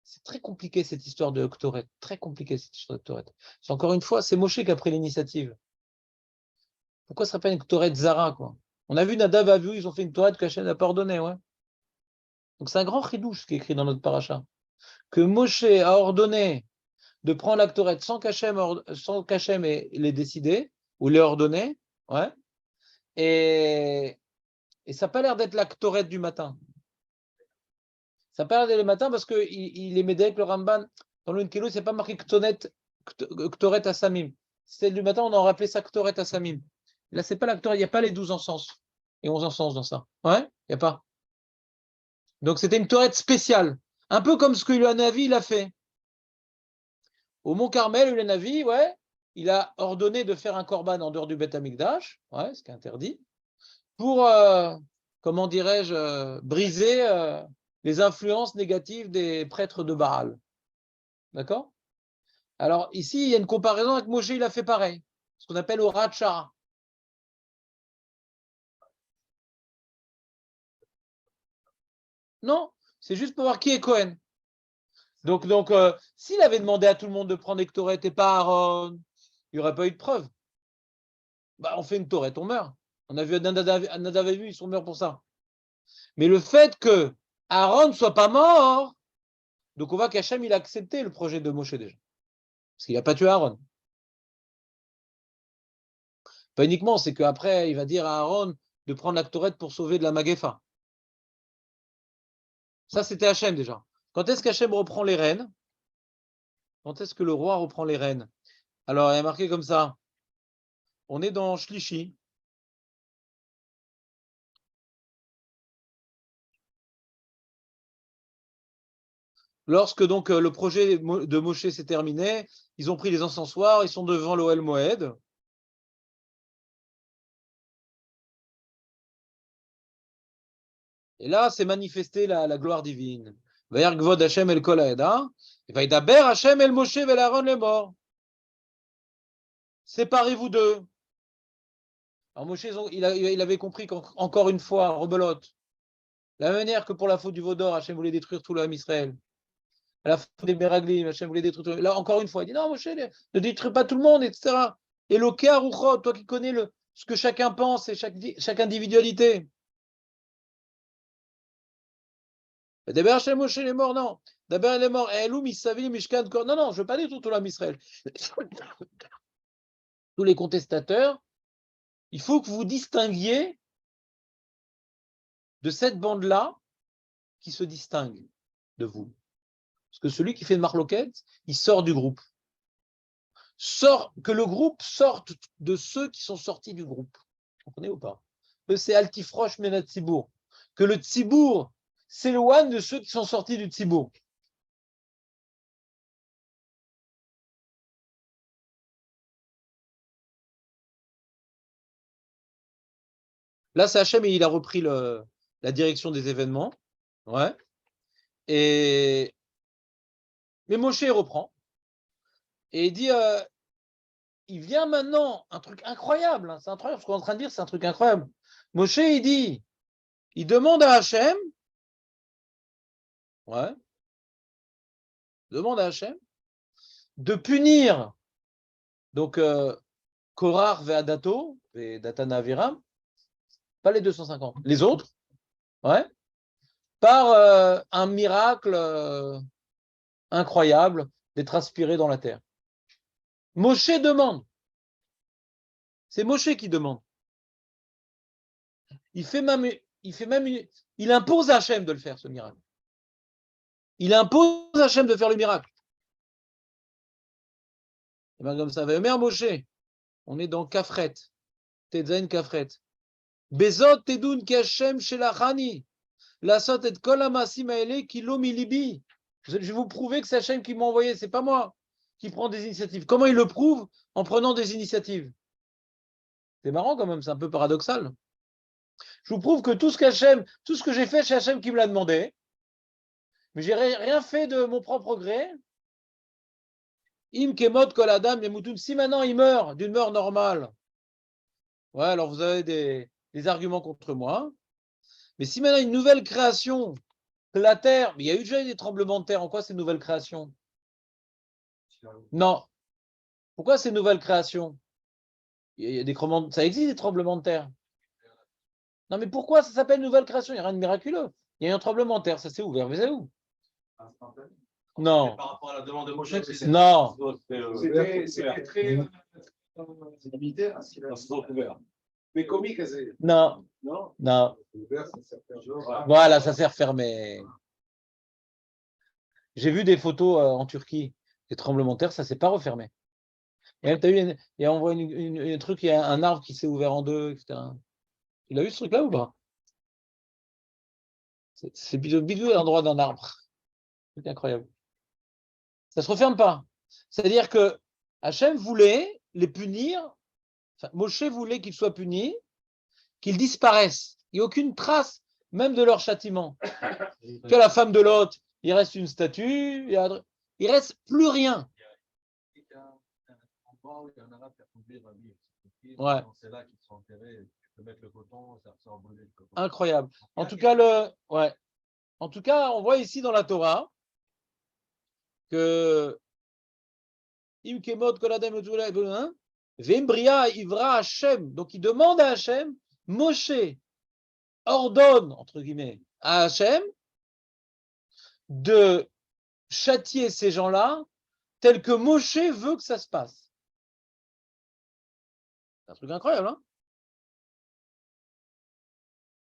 Speaker 1: c'est très compliqué cette histoire de Ktoret. Très compliqué cette histoire de Ktoret. Encore une fois, c'est Moshe qui a pris l'initiative. Pourquoi ce serait pas une Ktoret Zara, quoi? On a vu Nadav a vu, ils ont fait une Ktoret qu'Hachem n'a pas ordonnée, ouais. Donc c'est un grand chidouche qui est écrit dans notre paracha. Que Moshe a ordonné de prendre la Ktoret sans qu'Hachem l'ait décidé, ou l'ait ordonné, ouais. Et ça n'a pas l'air d'être la Ktoret du matin. Ça n'a pas l'air d'être le matin parce qu'il est médé avec le Ramban. Dans le Nkelo, c'est pas marqué Ktoret Asamim. Celle du matin, on en rappelait ça Ktoret Asamim. Là, c'est pas la Ktoret, il n'y a pas les 12 encens et 11 encens dans ça. Ouais, il n'y a pas. Donc c'était une Ktoret spéciale. Un peu comme ce que le Navi il a fait. Au Mont Carmel, le Navi, ouais, il a ordonné de faire un korban en dehors du Beth Amikdash, ouais, ce qui est interdit, pour, comment dirais-je, briser les influences négatives des prêtres de Baal. D'accord? Alors ici, il y a une comparaison avec Moshe, il a fait pareil, ce qu'on appelle au Ratcha. Non, c'est juste pour voir qui est Cohen. Donc s'il avait demandé à tout le monde de prendre des Ktoret et pas Aaron, il n'y aurait pas eu de preuve. Bah, on fait une Ktoret, on meurt. On a vu Nadav et vu, ils sont morts pour ça. Mais le fait que Aaron ne soit pas mort, donc on voit qu'Hachem, il a accepté le projet de Moshe déjà. Parce qu'il n'a pas tué Aaron. Pas uniquement, c'est qu'après, il va dire à Aaron de prendre la Ktoret pour sauver de la Magefa. Ça, c'était Hachem déjà. Quand est-ce qu'Hachem reprend les rênes? Quand est-ce que le roi reprend les rênes? Alors, il y a marqué comme ça. On est dans Shlishi. Lorsque donc le projet de Moshe s'est terminé, ils ont pris les encensoirs, ils sont devant l'Ohel Moed. Et là, c'est manifesté la gloire divine. Vayar Gvod Hashem el Kol Haeda, et Vaydaber Hashem el Moshe vel Aaron le mort. Séparez-vous d'eux. Alors Moshe, il avait compris qu'encore une fois, rebelote, la même manière que pour la faute du Vaudor, Hashem voulait détruire tout l'homme Israël. À la faute des Meraglim, Hashem voulait détruire tout. Là, encore une fois, il dit non, Moshe, ne détruis pas tout le monde, etc. Et Lokea Ruchot, toi qui connais ce que chacun pense et chaque individualité. D'abord, Hashem Moshe les morts, non. D'abord, les morts, Eloum, Isavili, Mishkan, non, non, je ne veux pas détruire tout l'homme Israël. Tous les contestataires, il faut que vous distinguiez de cette bande-là qui se distingue de vous. Parce que celui qui fait de marloquette, il sort du groupe. Que le groupe sorte de ceux qui sont sortis du groupe. Vous comprenez ou pas? C'est Altifroche Menat Tzibour. Que le Tzibour s'éloigne de ceux qui sont sortis du Tzibour. Là, c'est Hachem et il a repris la direction des événements. Ouais. Mais Moshe reprend. Et il dit, il vient maintenant, un truc incroyable. Hein, c'est incroyable, ce qu'on est en train de dire, c'est un truc incroyable. Moshe, il demande à Hachem, de punir, donc, Korach ve'adato, et Datana Aviram, pas les 250, les autres, par un miracle incroyable d'être aspiré dans la terre. Moshe demande. C'est Moshe qui demande. Il impose à Hachem de le faire, ce miracle. Il impose à Hachem de faire le miracle. Et bien comme ça, Mère Moshe, on est dans Kafret, Tedzain Kafret. Bezot Tedun ki Hachem Shelachani, Lasot et Kol Hamasim Haele Kilo Milibi. Je vais vous prouver que c'est Hachem qui m'a envoyé, c'est pas moi qui prend des initiatives. Comment il le prouve? En prenant des initiatives. C'est marrant quand même, c'est un peu paradoxal. Je vous prouve que tout ce que j'ai fait, c'est Hachem qui me l'a demandé. Mais j'ai rien fait de mon propre gré. Im kemot kol adam yemutun. Si maintenant il meurt d'une mort normale, ouais, alors vous avez des arguments contre moi. Mais si maintenant une nouvelle création, que la terre, mais il y a eu déjà des tremblements de terre, en quoi c'est une nouvelle création? Non. Pourquoi c'est une nouvelle création? Il y a ça existe des tremblements de terre. Non, mais pourquoi ça s'appelle nouvelle création? Il n'y a rien de miraculeux. Il y a eu un tremblement de terre, ça s'est ouvert. Mais c'est où? Non.
Speaker 2: Par rapport à la demande de Moshe,
Speaker 1: non.
Speaker 2: C'était très limité à ce qu'il a ouvert. Mais comique,
Speaker 1: non.
Speaker 2: Non.
Speaker 1: Non. Voilà, ça s'est refermé. J'ai vu des photos en Turquie, des tremblements de terre, ça ne s'est pas refermé. Et on voit un truc, il y a un arbre qui s'est ouvert en deux, etc. Tu l'as vu ce truc-là ou pas? C'est bidou à l'endroit d'un arbre. C'est incroyable. Ça ne se referme pas. C'est-à-dire que Hachem voulait les punir, enfin, Moshe voulait qu'ils soient punis, qu'ils disparaissent. Il n'y a aucune trace, même de leur châtiment. Que la femme de l'hôte, il reste une statue, il ne reste plus rien. Ouais. Incroyable. En tout cas, en tout cas, on voit ici dans la Torah que Vembria Ivra Hachem, donc il demande à Hachem, Moshe ordonne, entre guillemets, à Hachem de châtier ces gens-là tel que Moshe veut que ça se passe. C'est un truc incroyable, hein?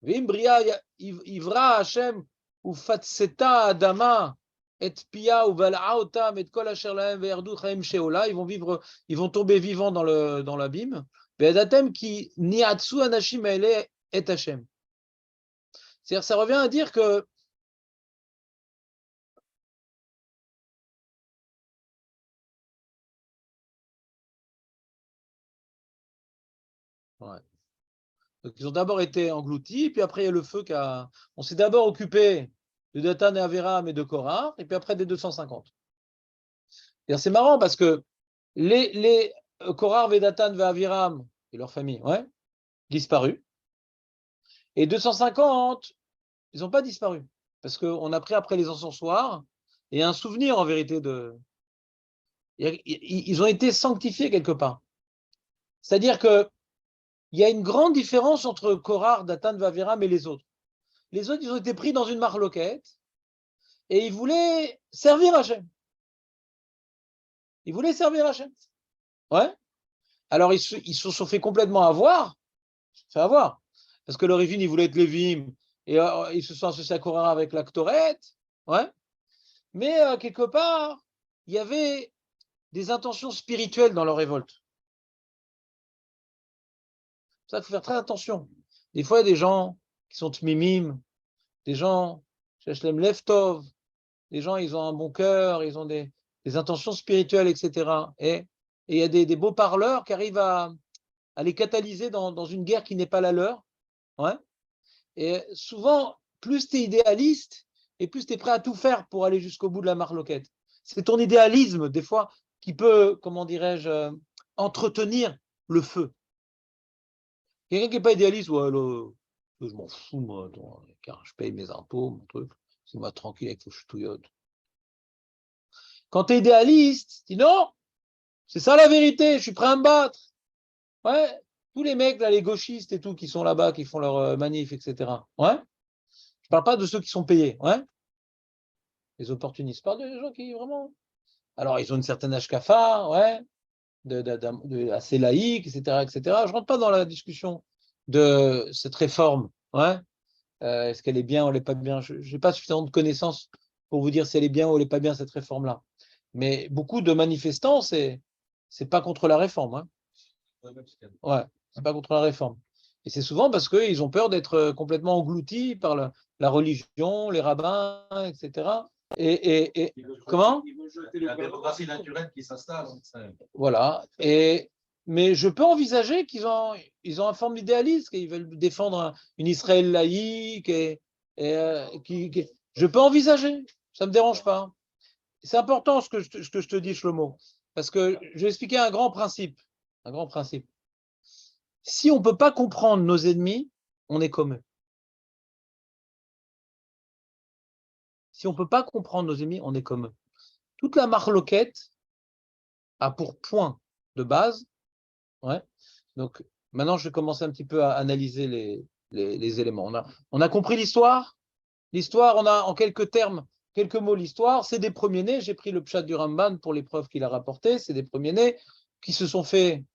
Speaker 1: Vembria Ivra Hachem ou Fatseta Adama et pia ou val'a otam et kol asher lahem ve'erdu chaim sheola, ils vont tomber vivants dans l'abîme. Ve'adatem ki niatsu anashim ele et Hashem. C'est-à-dire, ça revient à dire que ouais. Donc, ils ont d'abord été engloutis, puis après il y a le feu on s'est d'abord occupé de Datan et Aviram et de Korah, et puis après des 250. C'est marrant parce que les Korah, Vedatan, Aviram et leur famille, ouais, disparus. Et 250, ils n'ont pas disparu. Parce qu'on a pris après les encensoirs, et un souvenir en vérité ils ont été sanctifiés quelque part. C'est-à-dire qu'il y a une grande différence entre Korah, Datan, Aviram et les autres. Les autres, ils ont été pris dans une marloquette, et ils voulaient servir Hachem. Ils voulaient servir Hachem. Ouais. Alors, ils se sont fait complètement avoir. Parce que l'origine, ils voulaient être Lévim, et ils se sont associés à Korah avec la Ktoret. Ouais. Mais quelque part, il y avait des intentions spirituelles dans leur révolte. Ça, il faut faire très attention. Des fois, il y a des gens qui sont tmimim, des gens, Shechlem Leftov, des gens, ils ont un bon cœur, ils ont des intentions spirituelles, etc. Et il y a des beaux parleurs qui arrivent à les catalyser dans une guerre qui n'est pas la leur. Ouais. Et souvent, plus tu es idéaliste, et plus tu es prêt à tout faire pour aller jusqu'au bout de la marloquette. C'est ton idéalisme, des fois, qui peut, comment dirais-je, entretenir le feu. Quelqu'un qui n'est pas idéaliste, ouais, là, je m'en fous, moi, car je paye mes impôts, mon truc, c'est moi tranquille avec vos ch'touillottes. Quand tu es idéaliste, tu dis non, c'est ça la vérité, je suis prêt à me battre. Ouais, tous les mecs, là, les gauchistes et tout, qui sont là-bas, qui font leur manif, etc. Ouais, je parle pas de ceux qui sont payés, ouais, les opportunistes, je parle des gens qui vraiment. Alors, ils ont une certaine hashkafa, ouais, assez laïque, etc., etc. Je rentre pas dans la discussion de cette réforme, ouais. Est-ce qu'elle est bien ou elle n'est pas bien? Je n'ai pas suffisamment de connaissances pour vous dire si elle est bien ou elle n'est pas bien, cette réforme-là. Mais beaucoup de manifestants, c'est pas contre la réforme. Hein. Ouais, c'est pas contre la réforme. Et c'est souvent parce qu'ils ont peur d'être complètement engloutis par la religion, les rabbins, etc. Et comment?
Speaker 2: La démocratie naturelle qui s'installe.
Speaker 1: Voilà. Mais je peux envisager qu'ils ont une forme d'idéalisme, qu'ils veulent défendre une Israël laïque. Je peux envisager, ça ne me dérange pas. C'est important ce que je te dis, Shlomo, parce que je vais expliquer un grand principe. Un grand principe. Si on ne peut pas comprendre nos ennemis, on est comme eux. Si on ne peut pas comprendre nos ennemis, on est comme eux. Toute la marloquette a pour point de base, ouais. Donc maintenant je vais commencer un petit peu à analyser les éléments. On a compris l'histoire. L'histoire, on a en quelques termes, quelques mots l'histoire, c'est des premiers-nés. J'ai pris le pshat du Ramban pour les preuves qu'il a rapportées. C'est des premiers-nés qui se sont fait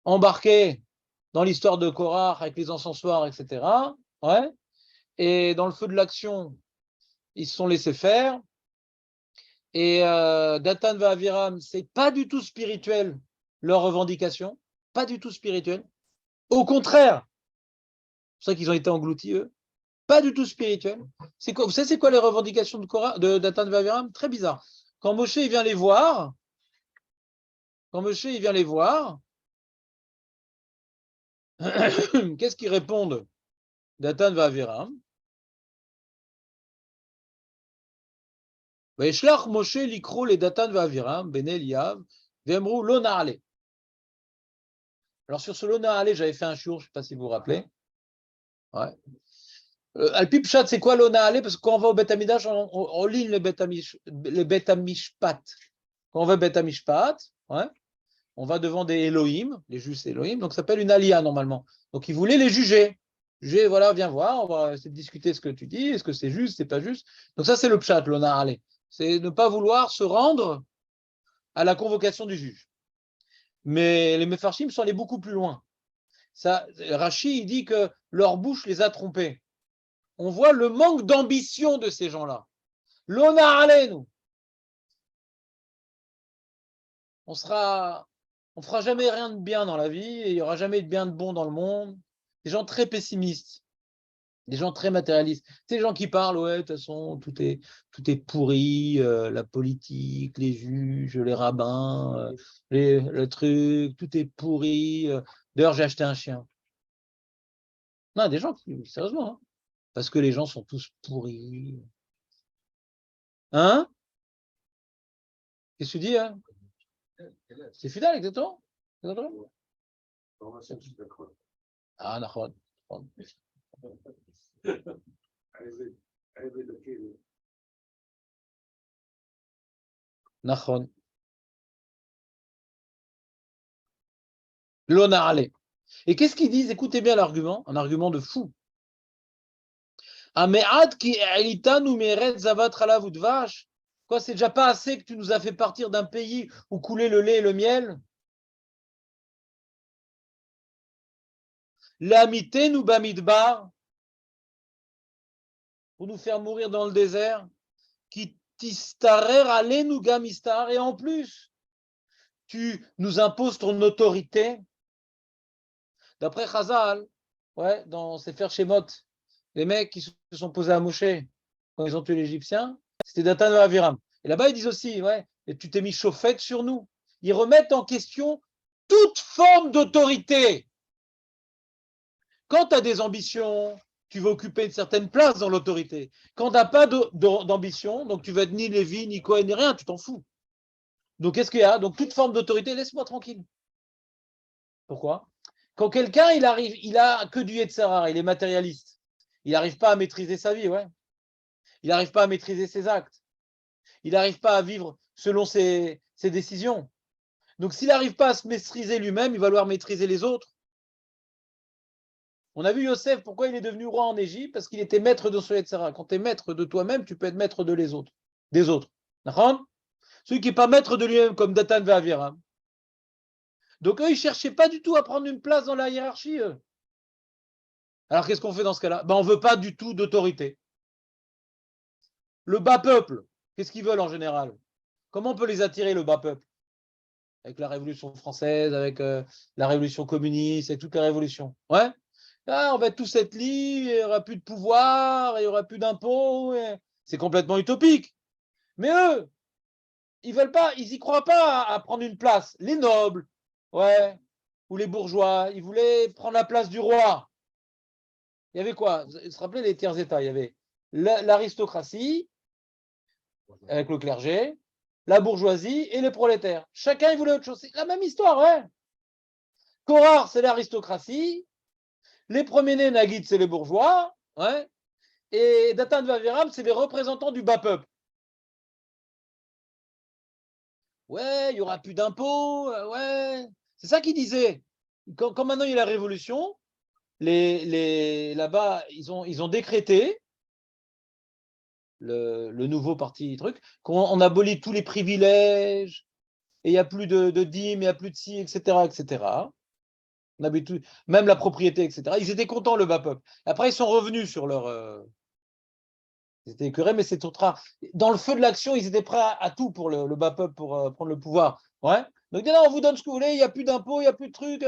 Speaker 1: embarquer dans l'histoire de Korah avec les encensoirs, etc. Ouais. Et dans le feu de l'action, ils se sont laissés faire. Et Datan va Aviram, c'est pas du tout spirituel leur revendication, pas du tout spirituel. Au contraire, c'est pour ça qu'ils ont été engloutis eux. Pas du tout spirituel. Vous savez c'est quoi les revendications de Datan va Aviram? Très bizarre. Quand Moshe il vient les voir, qu'est-ce qu'ils répondent? Datan va Aviram. Vaishlach Moshe likro les Datan va Aviram, Ben Eliav, Vemru lo naale. Alors sur ce lo naale, j'avais fait un shiur, je ne sais pas si vous vous rappelez. Ouais. Al-Pi Pshat, c'est quoi lo naale? Parce que quand on va au Bet Amidash, on ligne les Bet Amishpat. Quand on va au Bet Amishpat, ouais, on va devant des Elohim, les justes Elohim, donc ça s'appelle une alia normalement. Donc ils voulaient les juger. Juger, voilà, viens voir, on va essayer de discuter ce que tu dis, est-ce que c'est juste, c'est pas juste. Donc ça c'est le Pshat, lo naale. C'est ne pas vouloir se rendre à la convocation du juge. Mais les Mefarshim sont allés beaucoup plus loin. Rashi, il dit que leur bouche les a trompés. On voit le manque d'ambition de ces gens-là. L'ona alenu. on fera jamais rien de bien dans la vie et il n'y aura jamais de bien de bon dans le monde. Des gens très pessimistes, des gens très matérialistes. C'est des gens qui parlent, ouais, de toute façon, tout est pourri, la politique, les juges, les rabbins, le truc, tout est pourri. D'ailleurs, j'ai acheté un chien. Non, des gens qui, sérieusement, hein, parce que les gens sont tous pourris. Hein? Qu'est-ce que tu dis, hein? C'est fidèle, exactement. Ah, d'accord. Nachon. L'onarale. Et qu'est-ce qu'ils disent? Écoutez bien l'argument, un argument de fou. Amead ki elitanu meret zavat halav udvash. Quoi, c'est déjà pas assez que tu nous as fait partir d'un pays où coulait le lait et le miel? L'amité nous bamidbar, pour nous faire mourir dans le désert, qui tistarer aller nous gamistar, et en plus, tu nous imposes ton autorité. D'après Chazal, ouais, dans Sefer Shemot, les mecs qui se sont posés à Moshe quand ils ont tué l'Égyptien, c'était Dathan et Aviram. Et là-bas, ils disent aussi, ouais, et tu t'es mis chauffette sur nous. Ils remettent en question toute forme d'autorité. Quand tu as des ambitions, tu veux occuper une certaine place dans l'autorité. Quand tu n'as pas d'ambition, donc tu veux être ni Lévi, ni Cohen, ni rien, tu t'en fous. Donc qu'est-ce qu'il y a? Donc toute forme d'autorité, laisse-moi tranquille. Pourquoi? Quand quelqu'un, il a que du Yetzirah, il est matérialiste. Il n'arrive pas à maîtriser sa vie, ouais. Il n'arrive pas à maîtriser ses actes. Il n'arrive pas à vivre selon ses décisions. Donc s'il n'arrive pas à se maîtriser lui-même, il va vouloir maîtriser les autres. On a vu Yosef, pourquoi il est devenu roi en Égypte? Parce qu'il était maître de son Yetzirah. Quand tu es maître de toi-même, tu peux être maître de les autres, des autres. D'accord? Celui qui n'est pas maître de lui-même, comme Dathan et Aviram. Donc eux, ils ne cherchaient pas du tout à prendre une place dans la hiérarchie, eux. Alors qu'est-ce qu'on fait dans ce cas-là? On ne veut pas du tout d'autorité. Le bas peuple, qu'est-ce qu'ils veulent en général? Comment on peut les attirer, le bas peuple? Avec la Révolution française, avec la Révolution communiste, avec toutes les révolutions. Ouais? Ah, on va tous être libres, il n'y aura plus de pouvoir, il n'y aura plus d'impôts. C'est complètement utopique. Mais eux, ils veulent pas, ils n'y croient pas à prendre une place. Les nobles, ouais, ou les bourgeois, ils voulaient prendre la place du roi. Il y avait quoi? Vous vous rappelez les tiers états? Il y avait l'aristocratie, avec le clergé, la bourgeoisie et les prolétaires. Chacun, il voulait autre chose. C'est la même histoire, ouais. Korah, c'est l'aristocratie. Les premiers-nés, Nagid, c'est les bourgeois. Ouais. Et Dathan Vaviram, c'est les représentants du bas peuple. Ouais, il n'y aura plus d'impôts. Ouais. C'est ça qu'ils disaient. Quand maintenant il y a la révolution, là-bas, ils ont décrété le nouveau parti truc, qu'on abolit tous les privilèges, et il n'y a plus de dîmes, il n'y a plus de ci, etc., etc. On avait tout, même la propriété, etc. Ils étaient contents, le bas peuple. Après, ils sont revenus sur leur... ils étaient écœurés, mais c'est autre. Dans le feu de l'action, ils étaient prêts à tout pour le bas peuple, pour prendre le pouvoir. Ouais. Donc, non, on vous donne ce que vous voulez, il n'y a plus d'impôts, il n'y a plus de trucs,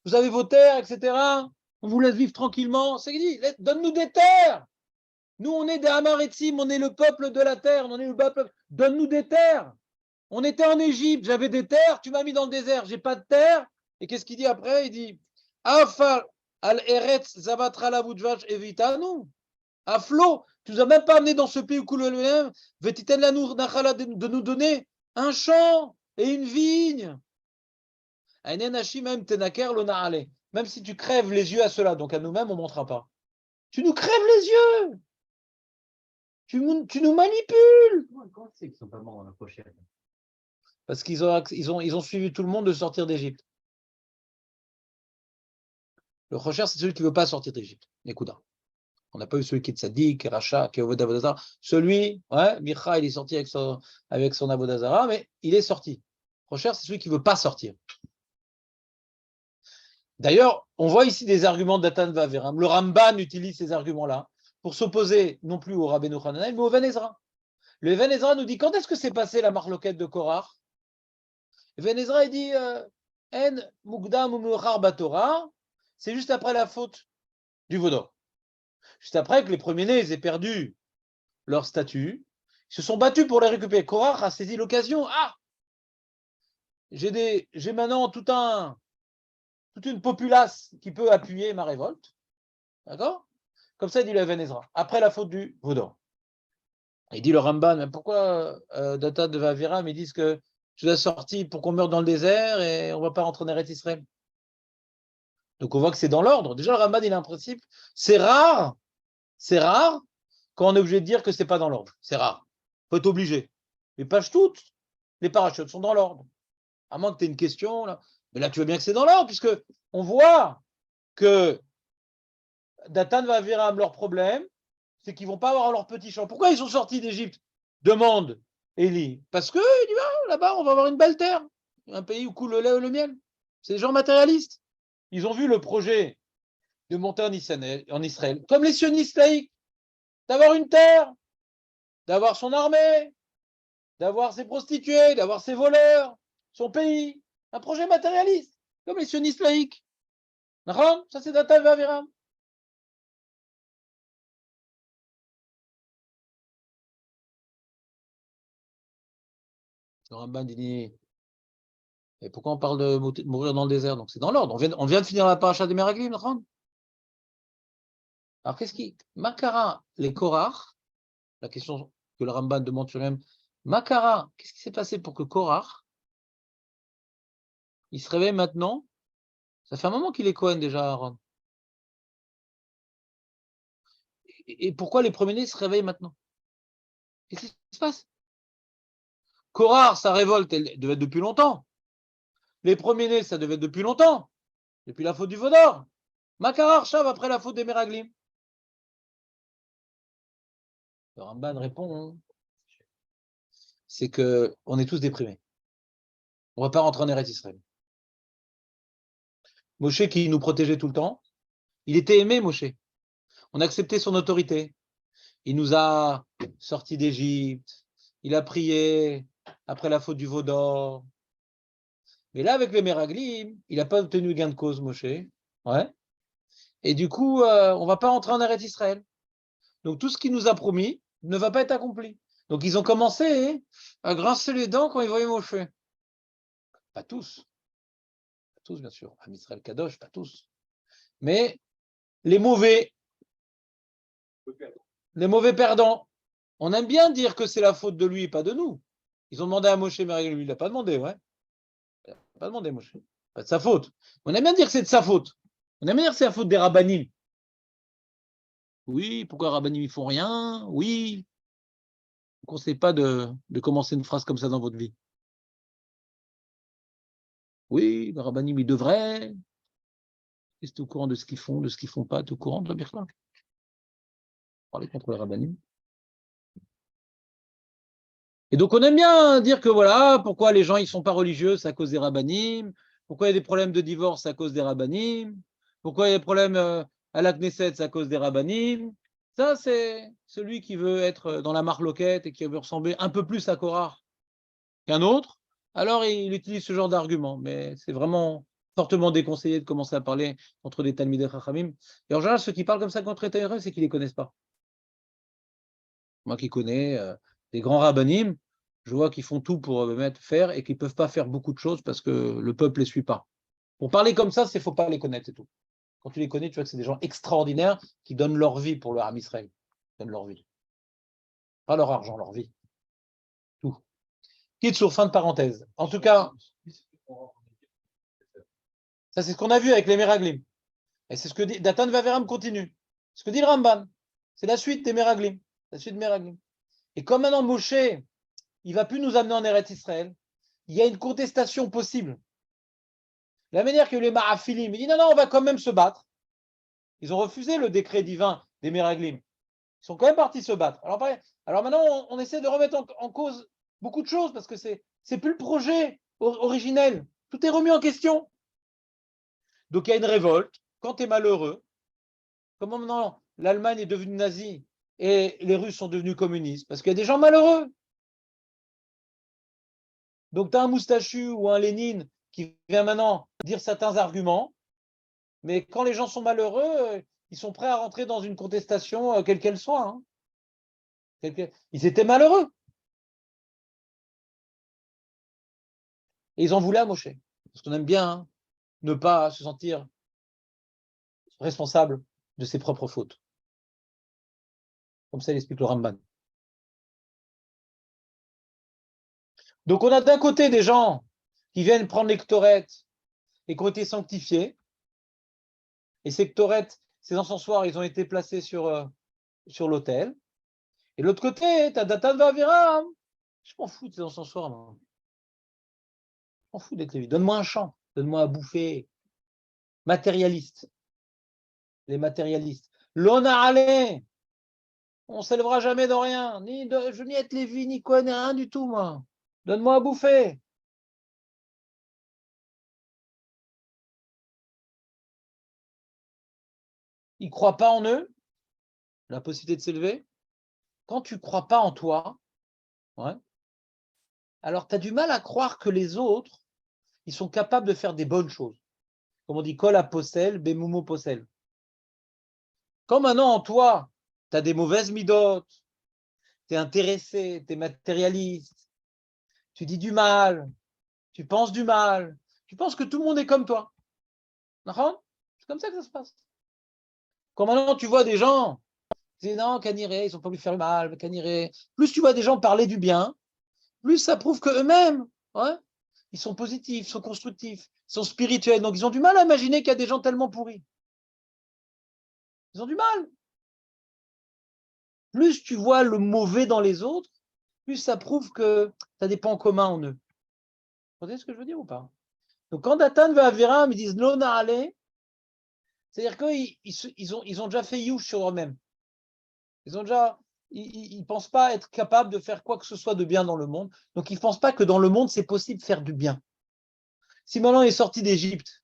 Speaker 1: vous avez vos terres, etc. On vous laisse vivre tranquillement. C'est dit, donne-nous des terres. Nous, on est des Amaretim, on est le peuple de la terre, on est le bas peuple. Donne-nous des terres. On était en Égypte, j'avais des terres, tu m'as mis dans le désert, j'ai pas de terre. Et qu'est-ce qu'il dit après? Il dit Afar al eretz zavatra la vudvash evitanu. À flot, tu nous as même pas amené dans ce pays où coule le lait, vetiten la nachala de nous donner un champ et une vigne. Même si tu crèves les yeux à cela, donc à nous-mêmes, on ne montrera pas. Tu nous crèves les yeux. Tu nous manipules.
Speaker 2: Comment c'est qu'ils ne sont pas morts dans la prochaine?
Speaker 1: Parce qu'ils ont suivi tout le monde de sortir d'Égypte. Le Rocher, c'est celui qui ne veut pas sortir d'Égypte. Écoute, on n'a pas eu celui qui est tzaddik, qui est rachat, qui est Avodazara. Celui, ouais, Micha, il est sorti avec son Avodazara, mais il est sorti. Rocher, c'est celui qui ne veut pas sortir. D'ailleurs, on voit ici des arguments d'Atan Vaveram. Le Ramban utilise ces arguments-là pour s'opposer non plus au Rabbeinu Hananel, mais au Even Ezra. Le Even Ezra nous dit quand est-ce que s'est passée la marloquette de Korah? Ben Ezra, il dit En Mugdam ou Meuchar Batorah, c'est juste après la faute du Vaudor. Juste après que les premiers-nés aient perdu leur statut, ils se sont battus pour les récupérer. Korach a saisi l'occasion. Ah, j'ai maintenant toute une populace qui peut appuyer ma révolte. D'accord? Comme ça, il dit le Ben Ezra, après la faute du Vaudor. Il dit le Ramban, mais pourquoi Data de Vaviram, ils disent que je l'ai sorti pour qu'on meure dans le désert et on ne va pas rentrer en Eretz Israël. Donc on voit que c'est dans l'ordre. Déjà, le Ramban, il a un principe. C'est rare quand on est obligé de dire que c'est pas dans l'ordre. C'est rare. Il faut être obligé. Les pages toutes, les parachutes sont dans l'ordre. À moins que tu aies une question. Là. Mais là, tu vois bien que c'est dans l'ordre, puisque on voit que Datan va Aviram, leur problème, c'est qu'ils ne vont pas avoir leur petit champ. Pourquoi ils sont sortis d'Égypte? Demande Élie. Parce que il dit, ah, là-bas, on va avoir une belle terre. Un pays où coule le lait et le miel. C'est des gens matérialistes. Ils ont vu le projet de monter en Israël, comme les sionistes laïcs, d'avoir une terre, d'avoir son armée, d'avoir ses prostituées, d'avoir ses voleurs, son pays. Un projet matérialiste, comme les sionistes laïcs. Ça, c'est Datan et Aviram. Le Ramban dit, et pourquoi on parle de mourir dans le désert? Donc c'est dans l'ordre. On vient de finir la paracha des Meraglim, alors qu'est-ce qui. Makara, les Korach, la question que le Ramban demande sur lui-même, Makara, qu'est-ce qui s'est passé pour que Korach, il se réveille maintenant? Ça fait un moment qu'il est Cohen déjà, Aaron. Et pourquoi les premiers-nés se réveillent maintenant? Qu'est-ce qui se passe? Korach, sa révolte, elle devait être depuis longtemps. Les premiers-nés, ça devait être depuis longtemps. Depuis la faute du Vaudor. Makara Arshav après la faute des Meraglim. Le Ramban répond, c'est qu'on est tous déprimés. On ne va pas rentrer en Eretz Israël. Moshe qui nous protégeait tout le temps, il était aimé, Moshe. On a accepté son autorité. Il nous a sortis d'Égypte. Il a prié après la faute du Vaudor. Mais là, avec les Meraglim, il n'a pas obtenu gain de cause, Moshe. Ouais. Et du coup, on ne va pas rentrer en Eretz Israël. Donc tout ce qu'il nous a promis ne va pas être accompli. Donc ils ont commencé à grincer les dents quand ils voyaient Moshe. Pas tous. Pas tous, bien sûr. Am Israël Kadosh, pas tous. Mais les mauvais perdants. On aime bien dire que c'est la faute de lui et pas de nous. Ils ont demandé à Moshe, mais lui, il n'a pas demandé, ouais. Il n'a pas demandé, Moshe. Pas de sa faute. On aime bien dire que c'est de sa faute. On aime bien dire que c'est la faute des rabbanim. Oui, pourquoi les rabbanim ils font rien? Oui. Je ne conseille pas de commencer une phrase comme ça dans votre vie. Oui, les rabbanim, ils devraient. Est-ce que tu es au courant de ce qu'ils font, de ce qu'ils ne font pas? Tu es au courant de la Birla? Parler contre les rabbanim. Et donc, on aime bien dire que voilà, pourquoi les gens ils sont pas religieux, c'est à cause des rabbanim. Pourquoi il y a des problèmes de divorce, c'est à cause des rabbanim. Pourquoi il y a des problèmes à la Knesset, c'est à cause des rabbanim. Ça, c'est celui qui veut être dans la marloquette et qui veut ressembler un peu plus à Korah qu'un autre. Alors, il utilise ce genre d'argument. Mais c'est vraiment fortement déconseillé de commencer à parler contre des Talmidei Chachamim. Et en général, ceux qui parlent comme ça contre les Taïreux, c'est qu'ils ne les connaissent pas. Moi qui connais des grands rabbinim, je vois qu'ils font tout pour faire et qu'ils ne peuvent pas faire beaucoup de choses parce que le peuple ne les suit pas. Pour parler comme ça, il ne faut pas les connaître et tout. Quand tu les connais, tu vois que c'est des gens extraordinaires qui donnent leur vie pour le Ham Israël. Ils donnent leur vie. Pas leur argent, leur vie. Tout. Quitte sur fin de parenthèse. En tout cas, ça c'est ce qu'on a vu avec les Meraglim. Et c'est ce que dit Datan Vaveram continue. Ce que dit le Ramban. C'est la suite des Meraglim. La suite des Meraglim. Et comme maintenant Moshe, il ne va plus nous amener en Eretz Israël, il y a une contestation possible. La manière que les Ma'afilim, ils disent non, on va quand même se battre. Ils ont refusé le décret divin des Meraglim. Ils sont quand même partis se battre. Alors maintenant, on essaie de remettre en cause beaucoup de choses parce que c'est plus le projet originel. Tout est remis en question. Donc il y a une révolte. Quand tu es malheureux, comme maintenant l'Allemagne est devenue nazie et les Russes sont devenus communistes, parce qu'il y a des gens malheureux. Donc, tu as un moustachu ou un Lénine qui vient maintenant dire certains arguments, mais quand les gens sont malheureux, ils sont prêts à rentrer dans une contestation, quelle qu'elle soit. Hein. Ils étaient malheureux. Et ils en voulaient à Moshe. Parce qu'on aime bien hein, ne pas se sentir responsable de ses propres fautes. Comme ça, il explique le Ramban. Donc, on a d'un côté des gens qui viennent prendre les ktorettes et qui ont été sanctifiés. Et ces ktorettes, ces encensoirs, ils ont été placés sur l'autel. Et de l'autre côté, tu as Datan Vavira. Je m'en fous de ces encensoirs. Moi. Je m'en fous d'être lévi. Donne-moi un champ. Donne-moi à bouffer. Matérialiste. Les matérialistes. L'ona allé. On ne s'élèvera jamais de rien. Je n'y être lévi, ni quoi, ni rien du tout, moi. Donne-moi à bouffer. Ils ne croient pas en eux, la possibilité de s'élever. Quand tu ne crois pas en toi, ouais, alors tu as du mal à croire que les autres, ils sont capables de faire des bonnes choses. Comme on dit, Kol aposel, Bemumo posel. Quand maintenant en toi, tu as des mauvaises midotes, tu es intéressé, tu es matérialiste, tu dis du mal, tu penses du mal, tu penses que tout le monde est comme toi. C'est comme ça que ça se passe. Quand maintenant tu vois des gens, tu dis non, Caniré, ils n'ont pas voulu faire le mal, Caniré. Plus tu vois des gens parler du bien, plus ça prouve qu'eux-mêmes, ouais, ils sont positifs, ils sont constructifs, ils sont spirituels. Donc ils ont du mal à imaginer qu'il y a des gens tellement pourris. Ils ont du mal. Plus tu vois le mauvais dans les autres, plus ça prouve que tu as des points en commun en eux. Vous comprenez ce que je veux dire ou pas? Donc quand Datan va à Aviram, ils disent Lona Ale, c'est-à-dire qu'ils ont déjà fait youch sur eux-mêmes. Ils ne pensent pas être capables de faire quoi que ce soit de bien dans le monde. Donc ils ne pensent pas que dans le monde, c'est possible de faire du bien. Si maintenant il est sorti d'Égypte,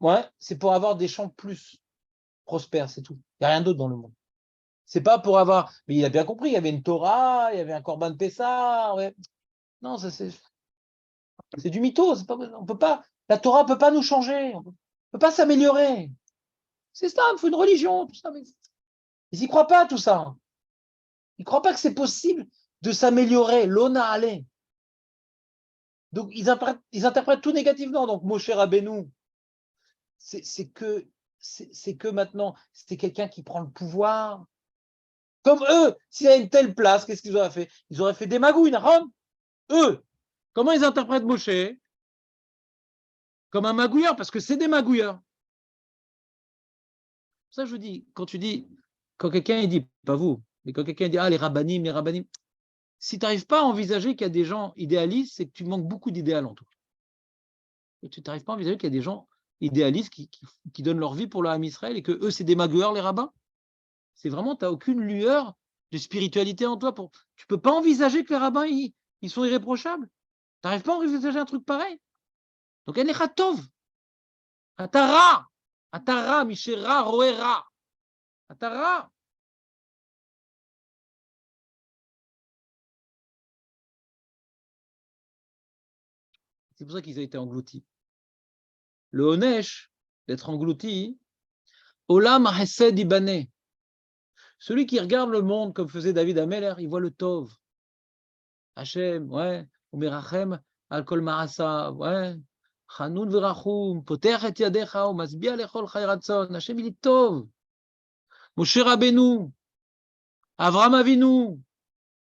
Speaker 1: ouais, c'est pour avoir des champs plus prospères, c'est tout. Il n'y a rien d'autre dans le monde. C'est pas pour avoir. Mais il a bien compris, il y avait une Torah, il y avait un Corban Pessah. Ouais. Non, ça c'est du mytho. On peut pas. La Torah ne peut pas nous changer. On ne peut pas s'améliorer. C'est ça, il faut une religion. Tout ça, mais ils n'y croient pas, tout ça. Ils ne croient pas que c'est possible de s'améliorer. L'ona allait. Donc, ils interprètent tout négativement. Donc, Moshe Rabbeinu, c'est que maintenant, c'est quelqu'un qui prend le pouvoir. Comme eux, s'il y a une telle place, qu'est-ce qu'ils auraient fait? Ils auraient fait des magouilles, à Rome. Eux, comment ils interprètent Moshe? Comme un magouilleur, parce que c'est des magouilleurs. Ça, je vous dis, quand quelqu'un il dit, pas vous, mais quand quelqu'un dit, ah, les rabbinim, si tu n'arrives pas à envisager qu'il y a des gens idéalistes, c'est que tu manques beaucoup d'idéal en tout. Et tu n'arrives pas à envisager qu'il y a des gens idéalistes qui donnent leur vie pour le Ham Israël et que eux, c'est des magouilleurs, les rabbins. C'est vraiment, tu n'as aucune lueur de spiritualité en toi. Tu ne peux pas envisager que les rabbins, ils sont irréprochables. Tu n'arrives pas à envisager un truc pareil. Donc, elle est tov. Atara, Mishera, Roera. Atara. C'est pour ça qu'ils ont été engloutis. Le Honesh, d'être englouti, Olam Hesed Ibané. Celui qui regarde le monde comme faisait David Ameller, il voit le Tov. Hachem, ouais, Umerachem, Al-Kol Marasa, ouais, Chanoun Verachum, Poter et Yadecha, Umasbia Lechol Chayratzon, Hachem il est Tov. Moshe Rabbeinu, Avram Avinu,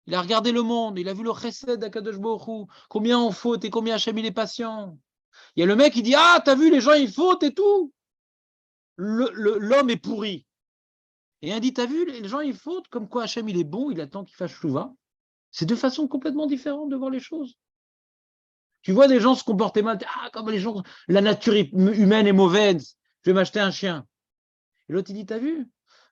Speaker 1: il a regardé le monde, il a vu le Chesed d'Akadosh Baruch Hu, combien on faute et combien Hachem il est patient. Il y a le mec qui dit, ah, t'as vu, les gens ils fautent et tout. L'homme est pourri. Et un dit, t'as vu, les gens ils fautent, comme quoi Hachem il est bon, il attend qu'il fasse chouva. C'est deux façons complètement différentes de voir les choses. Tu vois des gens se comporter mal, comme les gens, la nature humaine est mauvaise, je vais m'acheter un chien. Et l'autre il dit, t'as vu,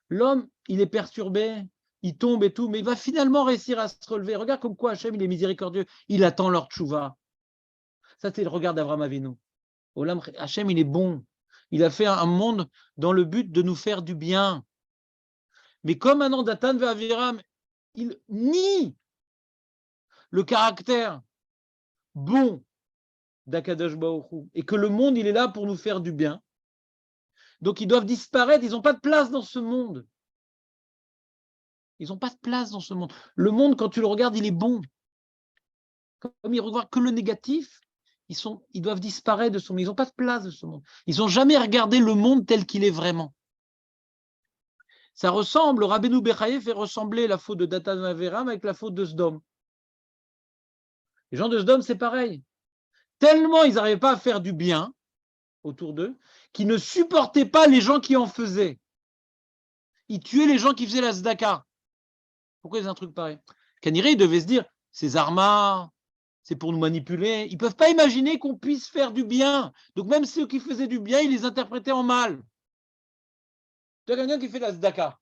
Speaker 1: l'homme il est perturbé, il tombe et tout, mais il va finalement réussir à se relever. Regarde comme quoi Hachem il est miséricordieux, il attend leur tchouva. Ça c'est le regard d'Avraham Avinu. Hachem il est bon, il a fait un monde dans le but de nous faire du bien. Mais comme maintenant Datan et Aviram, il nie le caractère bon d'Akadosh Baruch Hu, et que le monde, il est là pour nous faire du bien. Donc, ils doivent disparaître, ils n'ont pas de place dans ce monde. Ils n'ont pas de place dans ce monde. Le monde, quand tu le regardes, il est bon. Comme ils ne regardent que le négatif, ils doivent disparaître de ce monde. Ils n'ont pas de place de ce monde. Ils n'ont jamais regardé le monde tel qu'il est vraiment. Ça ressemble, Rabbeinu Bechaye fait ressembler la faute de Datan Aviram avec la faute de Sdom. Les gens de Sdom, c'est pareil. Tellement ils n'arrivaient pas à faire du bien autour d'eux, qu'ils ne supportaient pas les gens qui en faisaient. Ils tuaient les gens qui faisaient la tzedaka. Pourquoi ils faisaient un truc pareil? Kaniré, ils devaient se dire, ces armas, c'est pour nous manipuler. Ils ne peuvent pas imaginer qu'on puisse faire du bien. Donc même ceux qui faisaient du bien, ils les interprétaient en mal. Tu as quelqu'un qui fait la tzedaka.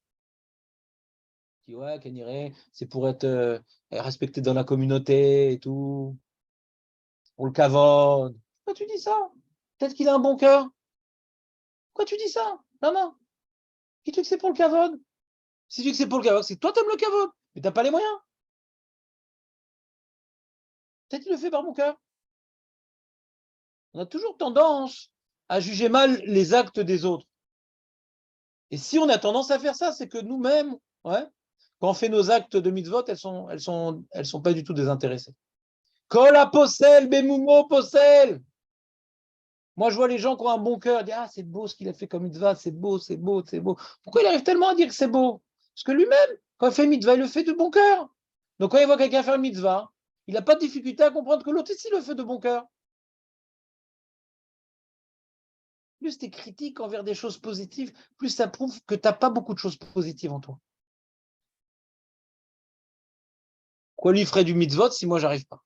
Speaker 1: Il dit, ouais, Kaniré, c'est pour être respecté dans la communauté et tout. Pour le kavod. Pourquoi tu dis ça? Peut-être qu'il a un bon cœur. Pourquoi tu dis ça? Non. Qui tu dis que c'est pour le kavod? Si tu dis que c'est pour le kavod, c'est toi qui aimes le kavod, mais tu n'as pas les moyens. Peut-être qu'il le fait par mon cœur. On a toujours tendance à juger mal les actes des autres. Et si on a tendance à faire ça, c'est que nous-mêmes, ouais, quand on fait nos actes de mitzvot, elles sont pas du tout désintéressées. Kol posel, bemumo posel. Moi, je vois les gens qui ont un bon cœur, dire, ah, c'est beau ce qu'il a fait comme mitzvah, c'est beau. Pourquoi il arrive tellement à dire que c'est beau? Parce que lui-même, quand il fait mitzvah, il le fait de bon cœur. Donc, quand il voit quelqu'un faire mitzvah, il n'a pas de difficulté à comprendre que l'autre ici le fait de bon cœur. Plus tu es critique envers des choses positives, plus ça prouve que tu n'as pas beaucoup de choses positives en toi. Quoi lui ferait du mitzvot si moi, j'arrive pas?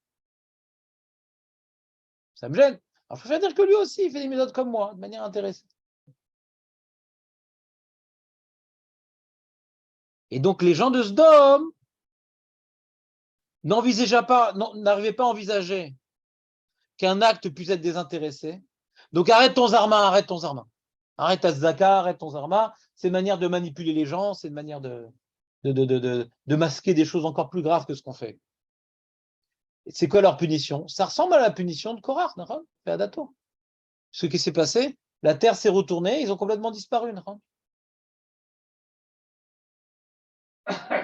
Speaker 1: Ça me gêne. Alors, je préfère dire que lui aussi, il fait des mitzvot comme moi, de manière intéressée. Et donc, les gens de Sdom n'arrivaient pas à envisager qu'un acte puisse être désintéressé. Donc, arrête ton zarma. Arrête ta tzedaka, arrête ton zarma. C'est une manière de manipuler les gens, c'est une manière de masquer des choses encore plus graves que ce qu'on fait. C'est quoi leur punition? Ça ressemble à la punition de Korach, et Adato. Ce qui s'est passé, la terre s'est retournée, ils ont complètement disparu.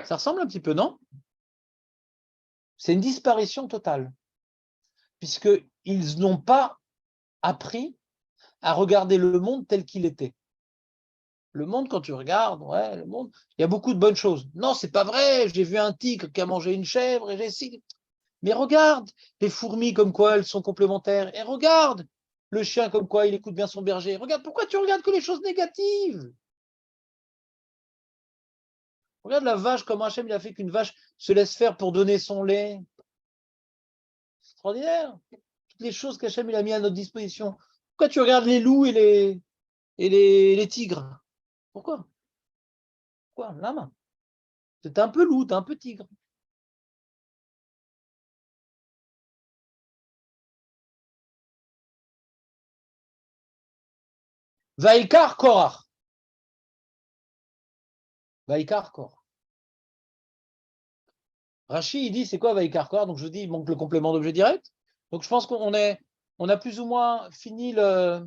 Speaker 1: Ça ressemble un petit peu, non? C'est une disparition totale, puisqu'ils n'ont pas appris à regarder le monde tel qu'il était. Le monde, quand tu regardes, ouais, le monde, il y a beaucoup de bonnes choses. Non, c'est pas vrai, j'ai vu un tigre qui a mangé une chèvre et j'ai essayé. Mais regarde, les fourmis comme quoi elles sont complémentaires. Et regarde, le chien comme quoi il écoute bien son berger. Regarde, pourquoi tu regardes que les choses négatives? Regarde la vache, comment Hachem il a fait qu'une vache se laisse faire pour donner son lait. C'est extraordinaire. Toutes les choses qu'Hachem il a mis à notre disposition. Pourquoi tu regardes les loups et les tigres? Pourquoi? Lama. T'es un peu loup, t'es un peu tigre. Vaikar Korach. Vaikar Korach. Rashi, il dit, c'est quoi Vaikar Korach? Donc je dis, il manque le complément d'objet direct. Donc je pense qu'on a plus ou moins fini la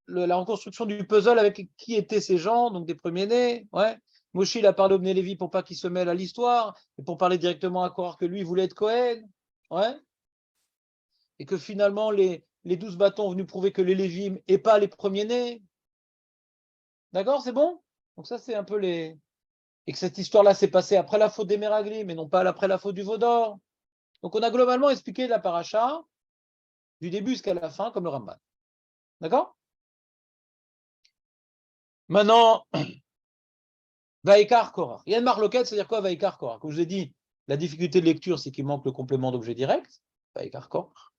Speaker 1: reconstruction du puzzle avec qui étaient ces gens, donc des premiers-nés. Ouais. Moshe, il a parlé au Bnei Lévi pour pas qu'il se mêle à l'histoire, et pour parler directement à Korach que lui, il voulait être Cohen. Ouais. Et que finalement, les 12 bâtons ont venu prouver que les Lévim et pas les premiers-nés. D'accord, c'est bon? Donc ça, c'est un peu les... Et que cette histoire-là s'est passée après la faute des Meraglim, mais non pas après la faute du Vaudor. Donc on a globalement expliqué la paracha du début jusqu'à la fin, comme le Ramban. D'accord? Maintenant, Vaikar Korach. Il y a une marloquette, c'est-à-dire quoi Vaikar Korach? Comme je vous ai dit, la difficulté de lecture, c'est qu'il manque le complément d'objet direct. Vaikar Korach.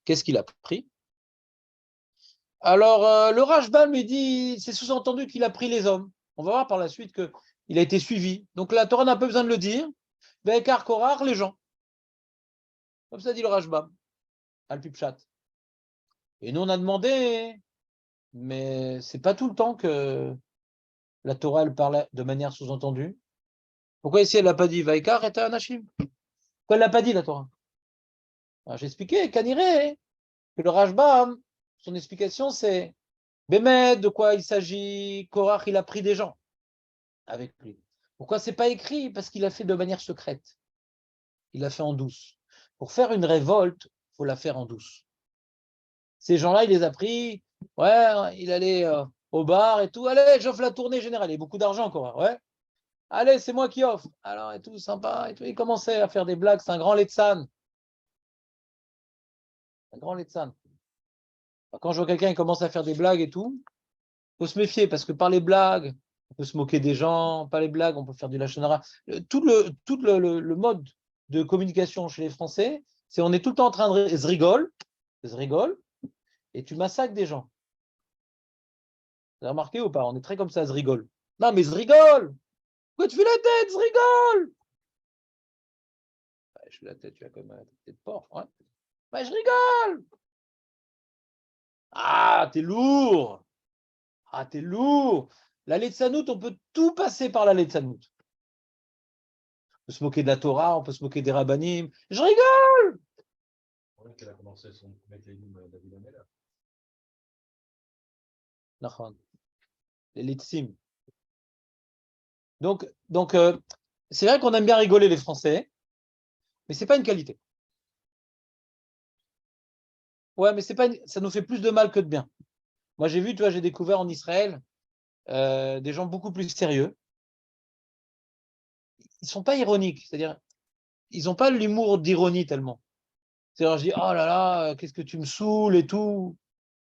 Speaker 1: Qu'est-ce qu'il a pris? Alors, le Rashbam me dit, c'est sous-entendu qu'il a pris les hommes. On va voir par la suite qu'il a été suivi. Donc la Torah n'a pas besoin de le dire. Vaikar Korach, les gens. Comme ça dit le Rashbam. Al-Pipchat. Et nous, on a demandé, mais c'est pas tout le temps que la Torah, elle parle de manière sous-entendue. Pourquoi ici, elle n'a pas dit Vaikar et Anashim? Pourquoi elle ne l'a pas dit, la Torah? J'ai expliqué, Kaniré, que le Rashbam, son explication, c'est Bémet, de quoi il s'agit, Korach, il a pris des gens avec lui. Pourquoi c'est pas écrit? Parce qu'il a fait de manière secrète. Il l'a fait en douce. Pour faire une révolte, il faut la faire en douce. Ces gens-là, il les a pris, ouais, il allait au bar et tout. Allez, j'offre la tournée générale. Il y a beaucoup d'argent encore, ouais. Allez, c'est moi qui offre. Alors, et tout, sympa. Et tout. Il commençait à faire des blagues. C'est un grand Letsan. Un grand Letsan. Quand je vois quelqu'un qui commence à faire des blagues et tout, il faut se méfier parce que par les blagues, on peut se moquer des gens. Par les blagues, on peut faire du lachon hara. Tout le mode de communication chez les Français, c'est on est tout le temps en train de se rigole, et tu massacres des gens. Vous avez remarqué ou pas? On est très comme ça, se rigole. Non, mais se rigole. Pourquoi tu fais la tête, se rigole? Je fais la tête, tu as comme la tête de porc. Ouais. Bah, je rigole. Ah, t'es lourd. Ah, t'es lourd. La Letsanout, on peut tout passer par la Letsanout. On peut se moquer de la Torah, on peut se moquer des rabbanim. Je rigole.
Speaker 2: Ouais, qu'elle a commencé son mécanisme David Amel.
Speaker 1: Les Letsim. Donc c'est vrai qu'on aime bien rigoler les Français, mais c'est pas une qualité. Ouais, mais ça nous fait plus de mal que de bien. Moi, j'ai vu, tu vois, j'ai découvert en Israël des gens beaucoup plus sérieux. Ils sont pas ironiques, c'est-à-dire, ils n'ont pas l'humour d'ironie tellement. C'est-à-dire, je dis, oh là là, qu'est-ce que tu me saoules et tout.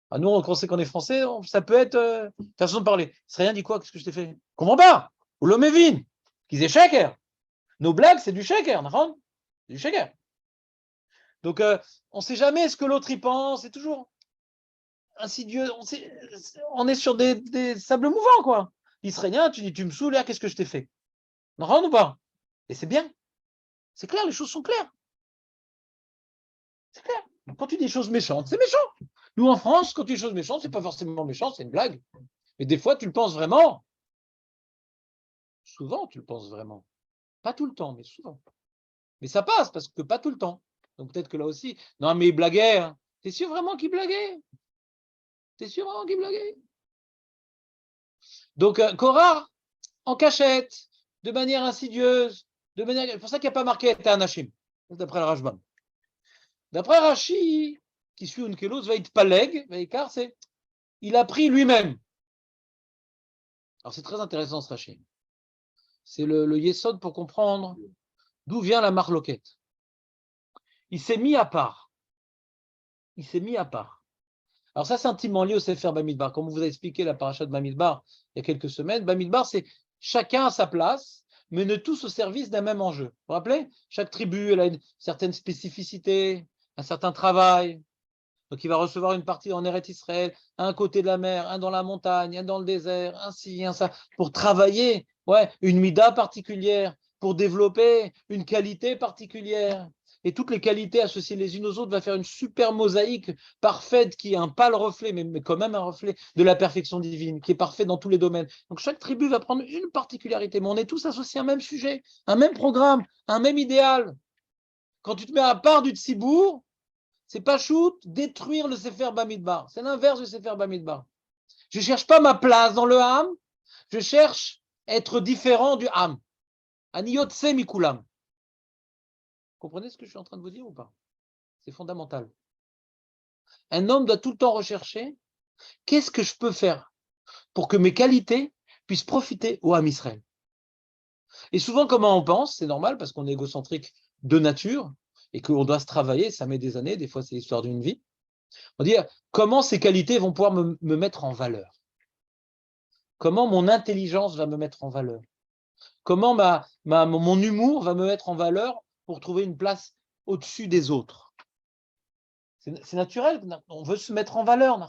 Speaker 1: Ah, nous, on sait qu'on est français, ça peut être façon de parler. Israélien dit quoi? Qu'est-ce que je t'ai fait? Comprends pas? Ou l'homme est vine. Qu'ils aient shaker. Nos blagues, c'est du shaker, d'accord? C'est du shaker. Donc, on ne sait jamais ce que l'autre y pense. C'est toujours insidieux. On est sur des sables mouvants, quoi. L'Israélien, tu dis, tu me saoules, qu'est-ce que je t'ai fait? Non, ou pas? Et c'est bien. C'est clair, les choses sont claires. C'est clair. Quand tu dis des choses méchantes, c'est méchant. Nous, en France, quand tu dis des choses méchantes, c'est pas forcément méchant, c'est une blague. Mais des fois, tu le penses vraiment. Souvent, tu le penses vraiment. Pas tout le temps, mais souvent. Mais ça passe, parce que pas tout le temps. Donc peut-être que là aussi, non, mais il blaguait. Hein. T'es sûr vraiment qu'il blaguait? T'es sûr vraiment qu'il blaguait? Donc, Korah, en cachette, de manière insidieuse, c'est pour ça qu'il n'y a pas marqué Anashim, d'après le Rashbam. D'après Rashi, qui suit Unkelos, Vaïtpaleg, Vaïkar, c'est il a pris lui-même. Alors c'est très intéressant ce Rashi. C'est le Yesod pour comprendre d'où vient la marloquette. Il s'est mis à part. Il s'est mis à part. Alors ça, c'est intimement lié au Sefer Bamidbar. Comme vous a expliqué la paracha de Bamidbar il y a quelques semaines, Bamidbar, c'est chacun à sa place, mais ne tous au service d'un même enjeu. Vous vous rappelez? Chaque tribu, elle a une certaine spécificité, un certain travail. Donc il va recevoir une partie en Eretz Israël, un côté de la mer, un dans la montagne, un dans le désert, un ci, un ça, pour travailler, ouais, une mida particulière, pour développer une qualité particulière. Et toutes les qualités associées les unes aux autres va faire une super mosaïque parfaite qui est un pâle reflet, mais quand même un reflet de la perfection divine, qui est parfait dans tous les domaines. Donc chaque tribu va prendre une particularité, mais on est tous associés à un même sujet, un même programme, un même idéal. Quand tu te mets à part du Tzibour, c'est pas shoot, détruire le Sefer Bamidbar. C'est l'inverse du Sefer Bamidbar. Je ne cherche pas ma place dans le Ham, je cherche à être différent du Ham. Aniyotse Mikulam. Vous comprenez ce que je suis en train de vous dire ou pas? C'est fondamental. Un homme doit tout le temps rechercher qu'est-ce que je peux faire pour que mes qualités puissent profiter au Ham Israël. Et souvent, comment on pense, c'est normal parce qu'on est égocentrique de nature et qu'on doit se travailler, ça met des années, des fois c'est l'histoire d'une vie. On dit comment ces qualités vont pouvoir me mettre en valeur. Comment mon intelligence va me mettre en valeur? Comment mon humour va me mettre en valeur pour trouver une place au-dessus des autres? C'est naturel, on veut se mettre en valeur,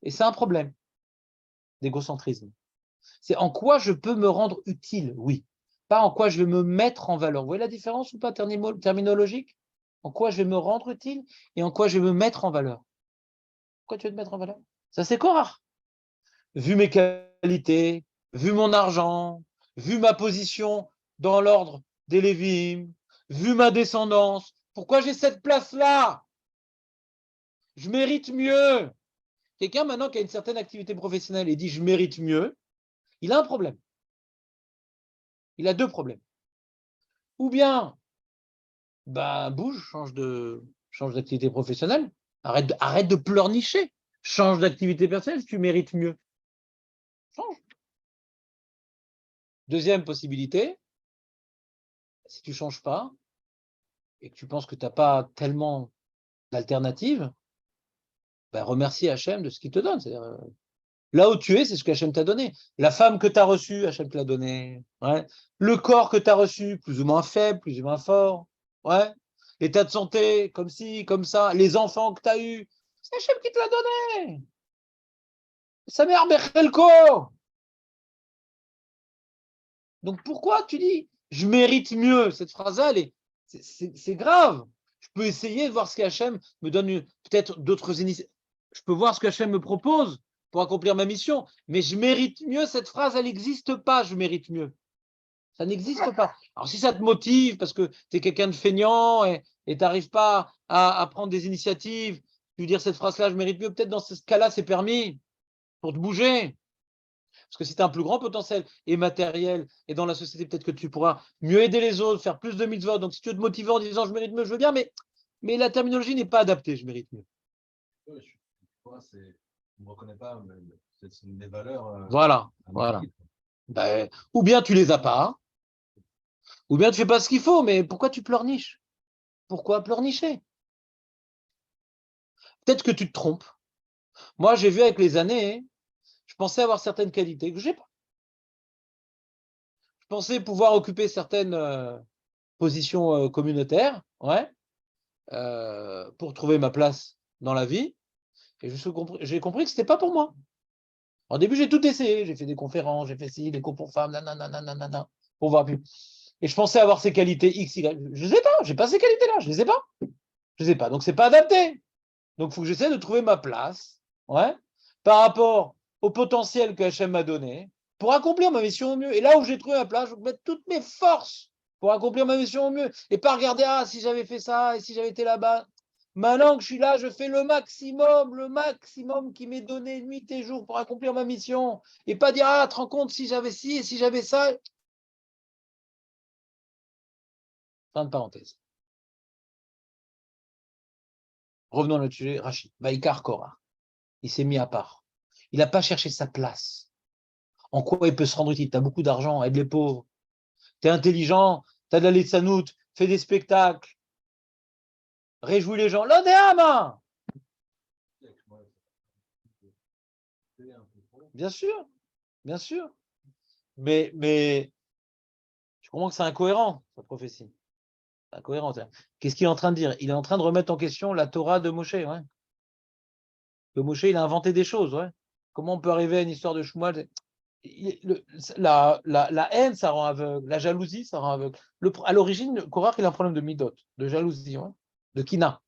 Speaker 1: et c'est un problème d'égocentrisme. C'est en quoi je peux me rendre utile, oui. Pas en quoi je vais me mettre en valeur. Vous voyez la différence ou pas terminologique? En quoi je vais me rendre utile et en quoi je vais me mettre en valeur. Pourquoi tu veux te mettre en valeur? Ça, c'est Korah. Vu mes qualités, vu mon argent, vu ma position dans l'ordre des Lévim, vu ma descendance, Pourquoi j'ai cette place-là? Je mérite mieux. Quelqu'un maintenant qui a une certaine activité professionnelle et dit je mérite mieux, il a un problème. Il a deux problèmes. Ou bien, bouge, change d'activité professionnelle, arrête de pleurnicher, change d'activité personnelle si tu mérites mieux. Change. Deuxième possibilité, si tu ne changes pas et que tu penses que tu n'as pas tellement d'alternatives, remercie Hachem de ce qu'il te donne. C'est-à-dire, là où tu es, c'est ce qu'Hachem t'a donné. La femme que tu as reçue, Hachem te l'a donnée. Ouais. Le corps que tu as reçu, plus ou moins faible, plus ou moins fort. Ouais. L'état de santé, comme ci, comme ça. Les enfants que tu as eus, c'est Hachem qui te l'a donné. Sa mère Bechelko. Donc pourquoi tu dis je mérite mieux? Cette phrase-là, c'est grave. Je peux essayer de voir ce qu'Hachem me donne, peut-être d'autres initiatives. Je peux voir ce qu'Hachem me propose pour accomplir ma mission. Mais je mérite mieux, cette phrase, elle n'existe pas, je mérite mieux. Ça n'existe pas. Alors si ça te motive parce que tu es quelqu'un de feignant et tu n'arrives pas à prendre des initiatives, tu veux dire cette phrase-là, je mérite mieux, peut-être dans ce cas-là, c'est permis pour te bouger. Parce que si tu as un plus grand potentiel et matériel, et dans la société, peut-être que tu pourras mieux aider les autres, faire plus de mitzvot. Donc si tu veux te motiver en disant je mérite mieux, je veux bien, mais la terminologie n'est pas adaptée, je mérite mieux.
Speaker 2: Ouais, je ne me reconnais pas, mais c'est une des valeurs.
Speaker 1: Voilà. Ou bien tu les as pas, ou bien tu fais pas ce qu'il faut, mais pourquoi tu pleurniches? Pourquoi pleurnicher? Peut-être que tu te trompes. Moi, j'ai vu avec les années, je pensais avoir certaines qualités que j'ai pas. Je pensais pouvoir occuper certaines positions communautaires, ouais, pour trouver ma place dans la vie. Et j'ai compris que ce n'était pas pour moi. Au début, j'ai tout essayé. J'ai fait des conférences, j'ai fait ci, des cours pour femmes, nanana, pour voir plus. Et je pensais avoir ces qualités X, Y. Je ne sais pas, je n'ai pas ces qualités-là, je ne les ai pas. Je ne les ai pas. Donc, ce n'est pas adapté. Donc, il faut que j'essaie de trouver ma place, ouais, par rapport au potentiel que Hachem m'a donné pour accomplir ma mission au mieux. Et là où j'ai trouvé ma place, je vais mettre toutes mes forces pour accomplir ma mission au mieux. Et pas regarder, si j'avais fait ça et si j'avais été là-bas. Maintenant que je suis là, je fais le maximum qui m'est donné nuit et jour pour accomplir ma mission. Et pas dire, te rends compte si j'avais ci et si j'avais ça. Fin de parenthèse. Revenons à notre sujet, Rachid. Baïkar Korah. Il s'est mis à part. Il n'a pas cherché sa place. En quoi il peut se rendre utile? Tu as beaucoup d'argent, aide les pauvres. Tu es intelligent, tu as de la litsanout, fais des spectacles, réjouis les gens. L'odéama! Bien sûr, bien sûr. Mais je comprends que c'est incohérent, sa prophétie. C'est incohérent. Qu'est-ce qu'il est en train de dire? Il est en train de remettre en question la Torah de Moshe. Ouais. Que Moshe, il a inventé des choses. Ouais. Comment on peut arriver à une histoire de Shmuel? La haine, ça rend aveugle. La jalousie, ça rend aveugle. À l'origine, Korach, il a un problème de midot, de jalousie, ouais, de kina.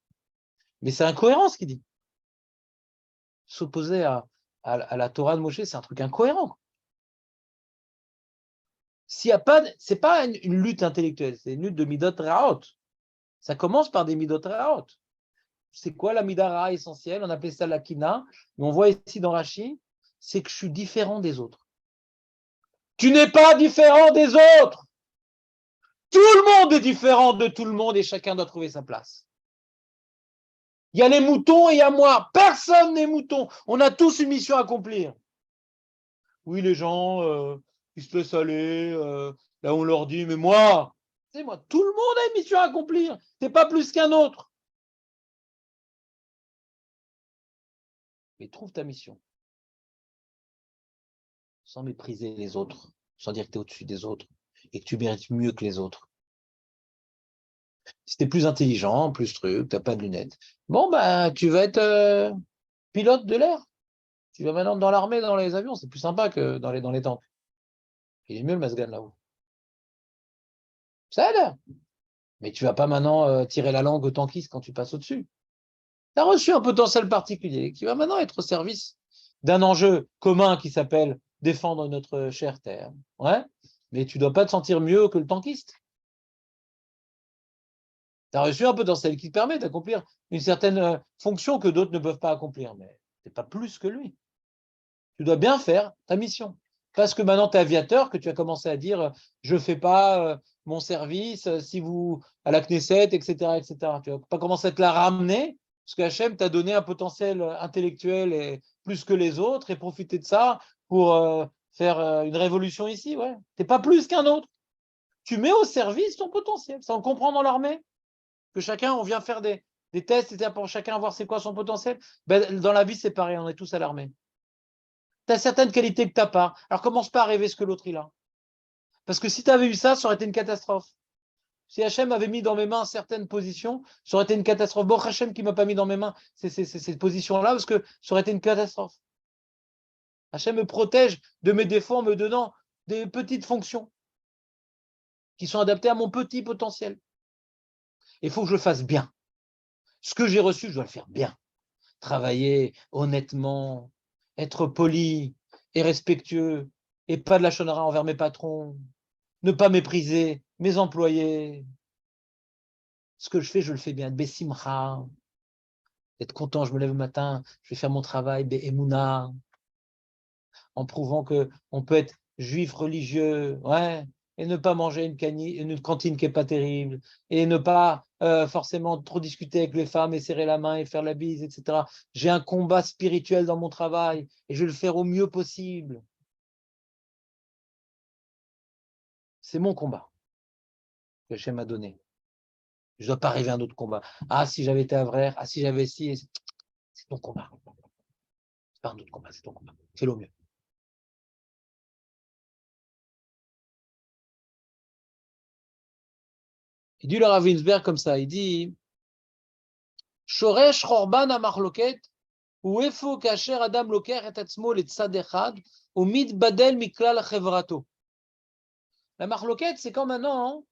Speaker 1: Mais c'est incohérent ce qu'il dit. S'opposer à la Torah de Moshe, c'est un truc incohérent. S'il y a pas, c'est pas une lutte intellectuelle, c'est une lutte de midot raot. Ça commence par des midot raot. C'est quoi la midara essentielle? On appelait ça la kina. Mais on voit ici dans Rashi, c'est que je suis différent des autres. Tu n'es pas différent des autres. Tout le monde est différent de tout le monde et chacun doit trouver sa place. Il y a les moutons et il y a moi. Personne n'est mouton. On a tous une mission à accomplir. Oui, les gens, ils se laissent aller. Là, on leur dit, mais moi, c'est moi, tout le monde a une mission à accomplir. Tu n'es pas plus qu'un autre. Mais trouve ta mission. Sans mépriser les autres. Sans dire que tu es au-dessus des autres. Et que tu mérites mieux que les autres. Si tu es plus intelligent, plus truc, tu n'as pas de lunettes. Bon, tu vas être pilote de l'air. Tu vas maintenant dans l'armée, dans les avions. C'est plus sympa que dans les tanks. Il est mieux le Masgan là-haut. Ça aide. Mais tu ne vas pas maintenant tirer la langue au tankiste quand tu passes au-dessus. Tu as reçu un potentiel particulier qui va maintenant être au service d'un enjeu commun qui s'appelle défendre notre chère terre. Ouais. Mais tu ne dois pas te sentir mieux que le tankiste. Tu as reçu un potentiel qui te permet d'accomplir une certaine fonction que d'autres ne peuvent pas accomplir, mais tu n'es pas plus que lui. Tu dois bien faire ta mission. Parce que maintenant, tu es aviateur, que tu as commencé à dire je ne fais pas mon service si vous à la Knesset, etc., etc. Tu ne vas pas commencer à te la ramener, parce qu'Hachem t'a donné un potentiel intellectuel et plus que les autres, et profiter de ça pour faire une révolution ici. Ouais. Tu n'es pas plus qu'un autre. Tu mets au service ton potentiel. Ça, on comprend dans l'armée que chacun, on vient faire des tests pour chacun voir c'est quoi son potentiel. Ben, dans la vie, c'est pareil, on est tous à l'armée. Tu as certaines qualités que tu n'as pas. Alors commence pas à rêver ce que l'autre il a. Parce que si tu avais eu ça, ça aurait été une catastrophe. Si Hachem avait mis dans mes mains certaines positions, ça aurait été une catastrophe. Bon, Hachem qui ne m'a pas mis dans mes mains ces positions-là, parce que ça aurait été une catastrophe. Hachem me protège de mes défauts en me donnant des petites fonctions qui sont adaptées à mon petit potentiel. Il faut que je le fasse bien. Ce que j'ai reçu, je dois le faire bien. Travailler honnêtement, être poli et respectueux, et pas de la chonnera envers mes patrons, ne pas mépriser mes employés. Ce que je fais, je le fais bien. Bessimcha, être content, je me lève le matin, je vais faire mon travail, Be'emouna, en prouvant qu'on peut être juif religieux, ouais, et ne pas manger une cantine qui n'est pas terrible, et ne pas forcément trop discuter avec les femmes et serrer la main et faire la bise, etc. J'ai un combat spirituel dans mon travail et je vais le faire au mieux possible. C'est mon combat que Hachem m'a donné. Je ne dois pas rêver à un autre combat. Ah, si j'avais été Avrer, ah, si j'avais si, c'est ton combat. C'est pas un autre combat, c'est ton combat. Fais-le au mieux. Il dit le Rav Winsberg comme ça, il dit Shoresh Chorban Amarloket, ou Efo Kacher Adam Loker et Atzmo le Tzad Echad, ou Mit Badel Miklal Chevrato. La marloquette, c'est quand maintenant,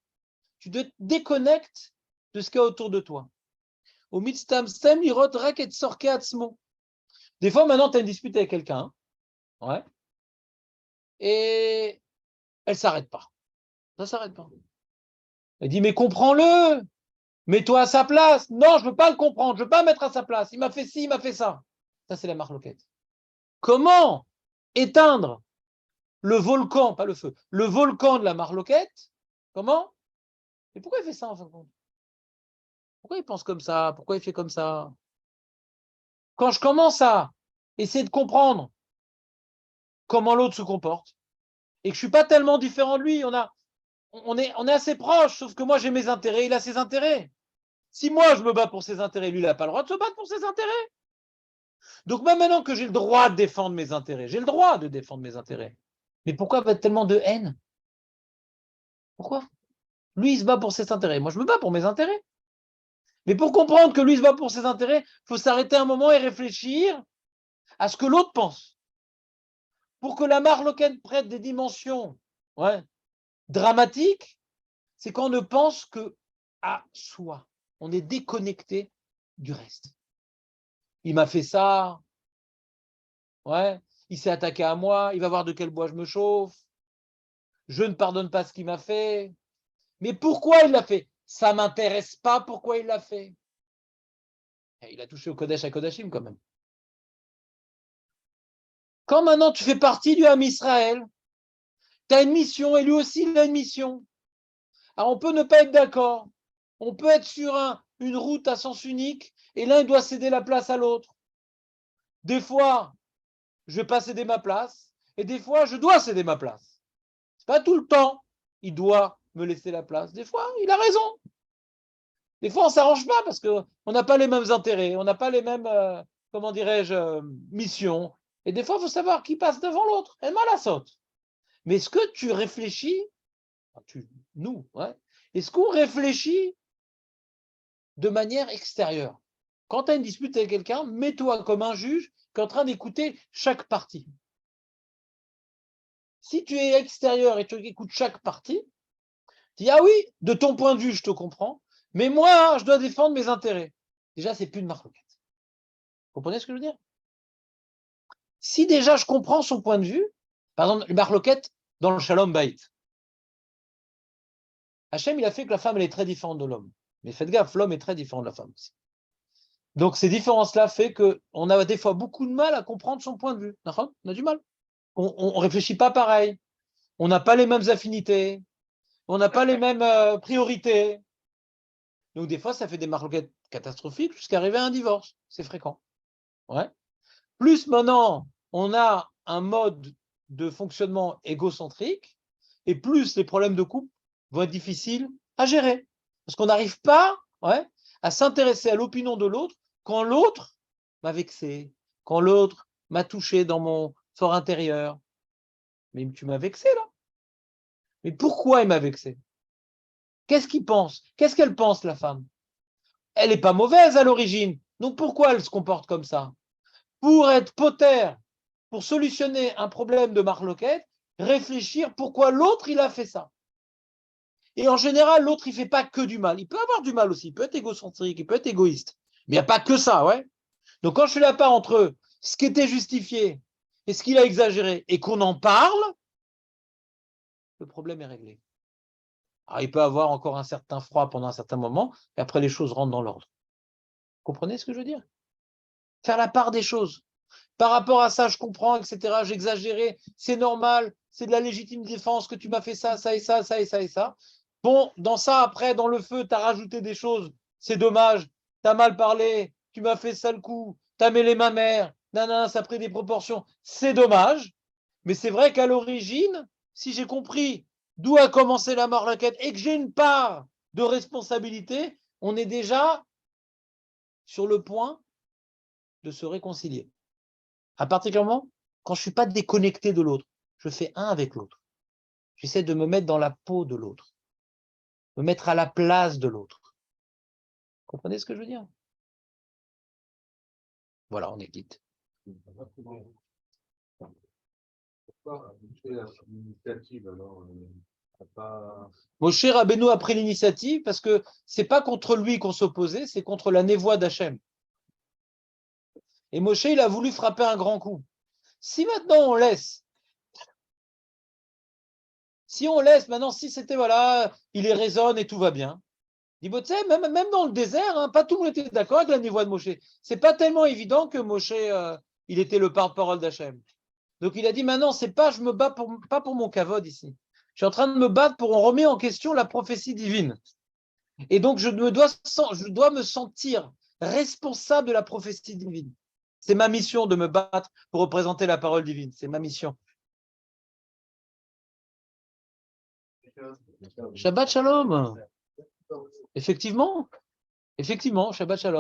Speaker 1: tu te déconnectes de ce qu'il y a autour de toi. Au Mit Stam Stem Lirot Rek et Sorke Atzmo. Des fois, maintenant, tu as une dispute avec quelqu'un, ouais, et elle ne s'arrête pas. Ça ne s'arrête pas. Elle dit, mais comprends-le, mets-toi à sa place. Non, je ne veux pas le comprendre, je ne veux pas mettre à sa place. Il m'a fait ci, il m'a fait ça. Ça, c'est la marloquette. Comment éteindre le volcan, pas le feu, le volcan de la marloquette? Comment? Mais pourquoi il fait ça en fin de compte? Pourquoi il pense comme ça? Pourquoi il fait comme ça? Quand je commence à essayer de comprendre comment l'autre se comporte, et que je ne suis pas tellement différent de lui, on est assez proches, sauf que moi j'ai mes intérêts, il a ses intérêts. Si moi je me bats pour ses intérêts, lui il n'a pas le droit de se battre pour ses intérêts. Donc même maintenant que j'ai le droit de défendre mes intérêts, j'ai le droit de défendre mes intérêts. Mais pourquoi va tellement de haine? Pourquoi? Lui il se bat pour ses intérêts, moi je me bats pour mes intérêts. Mais pour comprendre que lui se bat pour ses intérêts, il faut s'arrêter un moment et réfléchir à ce que l'autre pense. Pour que la marloquette prête des dimensions dramatiques, c'est qu'on ne pense que à soi. On est déconnecté du reste. Il m'a fait ça, ouais, il s'est attaqué à moi, il va voir de quel bois je me chauffe, je ne pardonne pas ce qu'il m'a fait. Mais pourquoi il l'a fait? Ça ne m'intéresse pas pourquoi il l'a fait. Et il a touché au Kodesh à Kodashim quand même. Quand maintenant tu fais partie du Ham Israël, tu as une mission et lui aussi il a une mission. Alors on peut ne pas être d'accord, on peut être sur une route à sens unique et l'un doit céder la place à l'autre. Des fois, je ne vais pas céder ma place et des fois, je dois céder ma place. Ce n'est pas tout le temps, il doit me laisser la place. Des fois, il a raison. Des fois, on ne s'arrange pas parce qu'on n'a pas les mêmes intérêts, on n'a pas les mêmes, comment dirais-je, missions. Et des fois, il faut savoir qui passe devant l'autre. Et mal à saute. Mais est-ce que tu réfléchis, nous, ouais, est-ce qu'on réfléchit de manière extérieure? Quand tu as une dispute avec quelqu'un, mets-toi comme un juge qui est en train d'écouter chaque partie. Si tu es extérieur et tu écoutes chaque partie, tu dis, ah oui, de ton point de vue, je te comprends, mais moi, je dois défendre mes intérêts. Déjà, c'est plus une marloquette. Vous comprenez ce que je veux dire? Si déjà je comprends son point de vue, par exemple, une marloquette dans le Shalom Bayit, Hachem, il a fait que la femme, elle est très différente de l'homme. Mais faites gaffe, l'homme est très différent de la femme aussi. Donc, ces différences-là fait qu'on a des fois beaucoup de mal à comprendre son point de vue. On a du mal. On ne réfléchit pas pareil. On n'a pas les mêmes affinités. On n'a pas les mêmes priorités. Donc, des fois, ça fait des marloquettes catastrophiques jusqu'à arriver à un divorce. C'est fréquent. Ouais. Plus maintenant, on a un mode de fonctionnement égocentrique et plus les problèmes de couple vont être difficiles à gérer. Parce qu'on n'arrive pas à s'intéresser à l'opinion de l'autre quand l'autre m'a vexé, quand l'autre m'a touché dans mon fort intérieur. Mais tu m'as vexé là. Mais pourquoi il m'a vexé? Qu'est-ce qu'il pense? Qu'est-ce qu'elle pense, la femme? Elle n'est pas mauvaise à l'origine. Donc pourquoi elle se comporte comme ça? Pour être poter, pour solutionner un problème de marloquette, réfléchir pourquoi l'autre il a fait ça. Et en général, l'autre il fait pas que du mal. Il peut avoir du mal aussi, il peut être égocentrique, il peut être égoïste. Mais il n'y a pas que ça, ouais. Donc quand je fais la part entre ce qui était justifié et ce qu'il a exagéré et qu'on en parle, le problème est réglé. Alors, il peut avoir encore un certain froid pendant un certain moment, et après les choses rentrent dans l'ordre. Vous comprenez ce que je veux dire? Faire la part des choses. Par rapport à ça, je comprends, etc. J'exagérais, c'est normal, c'est de la légitime défense que tu m'as fait ça, ça et ça, ça et ça et ça. Bon, dans ça, après, dans le feu, tu as rajouté des choses, c'est dommage, tu as mal parlé, tu m'as fait sale coup, tu as mêlé ma mère, nanana, ça a pris des proportions, c'est dommage, mais c'est vrai qu'à l'origine, si j'ai compris d'où a commencé la marloquette et que j'ai une part de responsabilité, on est déjà sur le point de se réconcilier. À partir du moment, quand je ne suis pas déconnecté de l'autre, je fais un avec l'autre. J'essaie de me mettre dans la peau de l'autre, me mettre à la place de l'autre. Vous comprenez ce que je veux dire? Voilà, on est quitte.
Speaker 2: Pourquoi l'initiative alors
Speaker 1: Moshe Rabbeinu a pris l'initiative parce que c'est pas contre lui qu'on s'opposait, c'est contre la névoie d'Hachem. Et Moshe, il a voulu frapper un grand coup. Si maintenant on laisse, maintenant, si c'était voilà, il les raisonne et tout va bien. Il dit, même dans le désert, hein, pas tout le monde était d'accord avec la névoie de Moshe. C'est pas tellement évident que Moshe, il était le porte-parole d'Hachem. Donc il a dit, maintenant, c'est pas, je me bats pas pour mon kavod ici. Je suis en train de me battre pour on remet en question la prophétie divine. Et donc je dois me sentir responsable de la prophétie divine. C'est ma mission de me battre pour représenter la parole divine. C'est ma mission. Shabbat Shalom. Effectivement, Shabbat Shalom.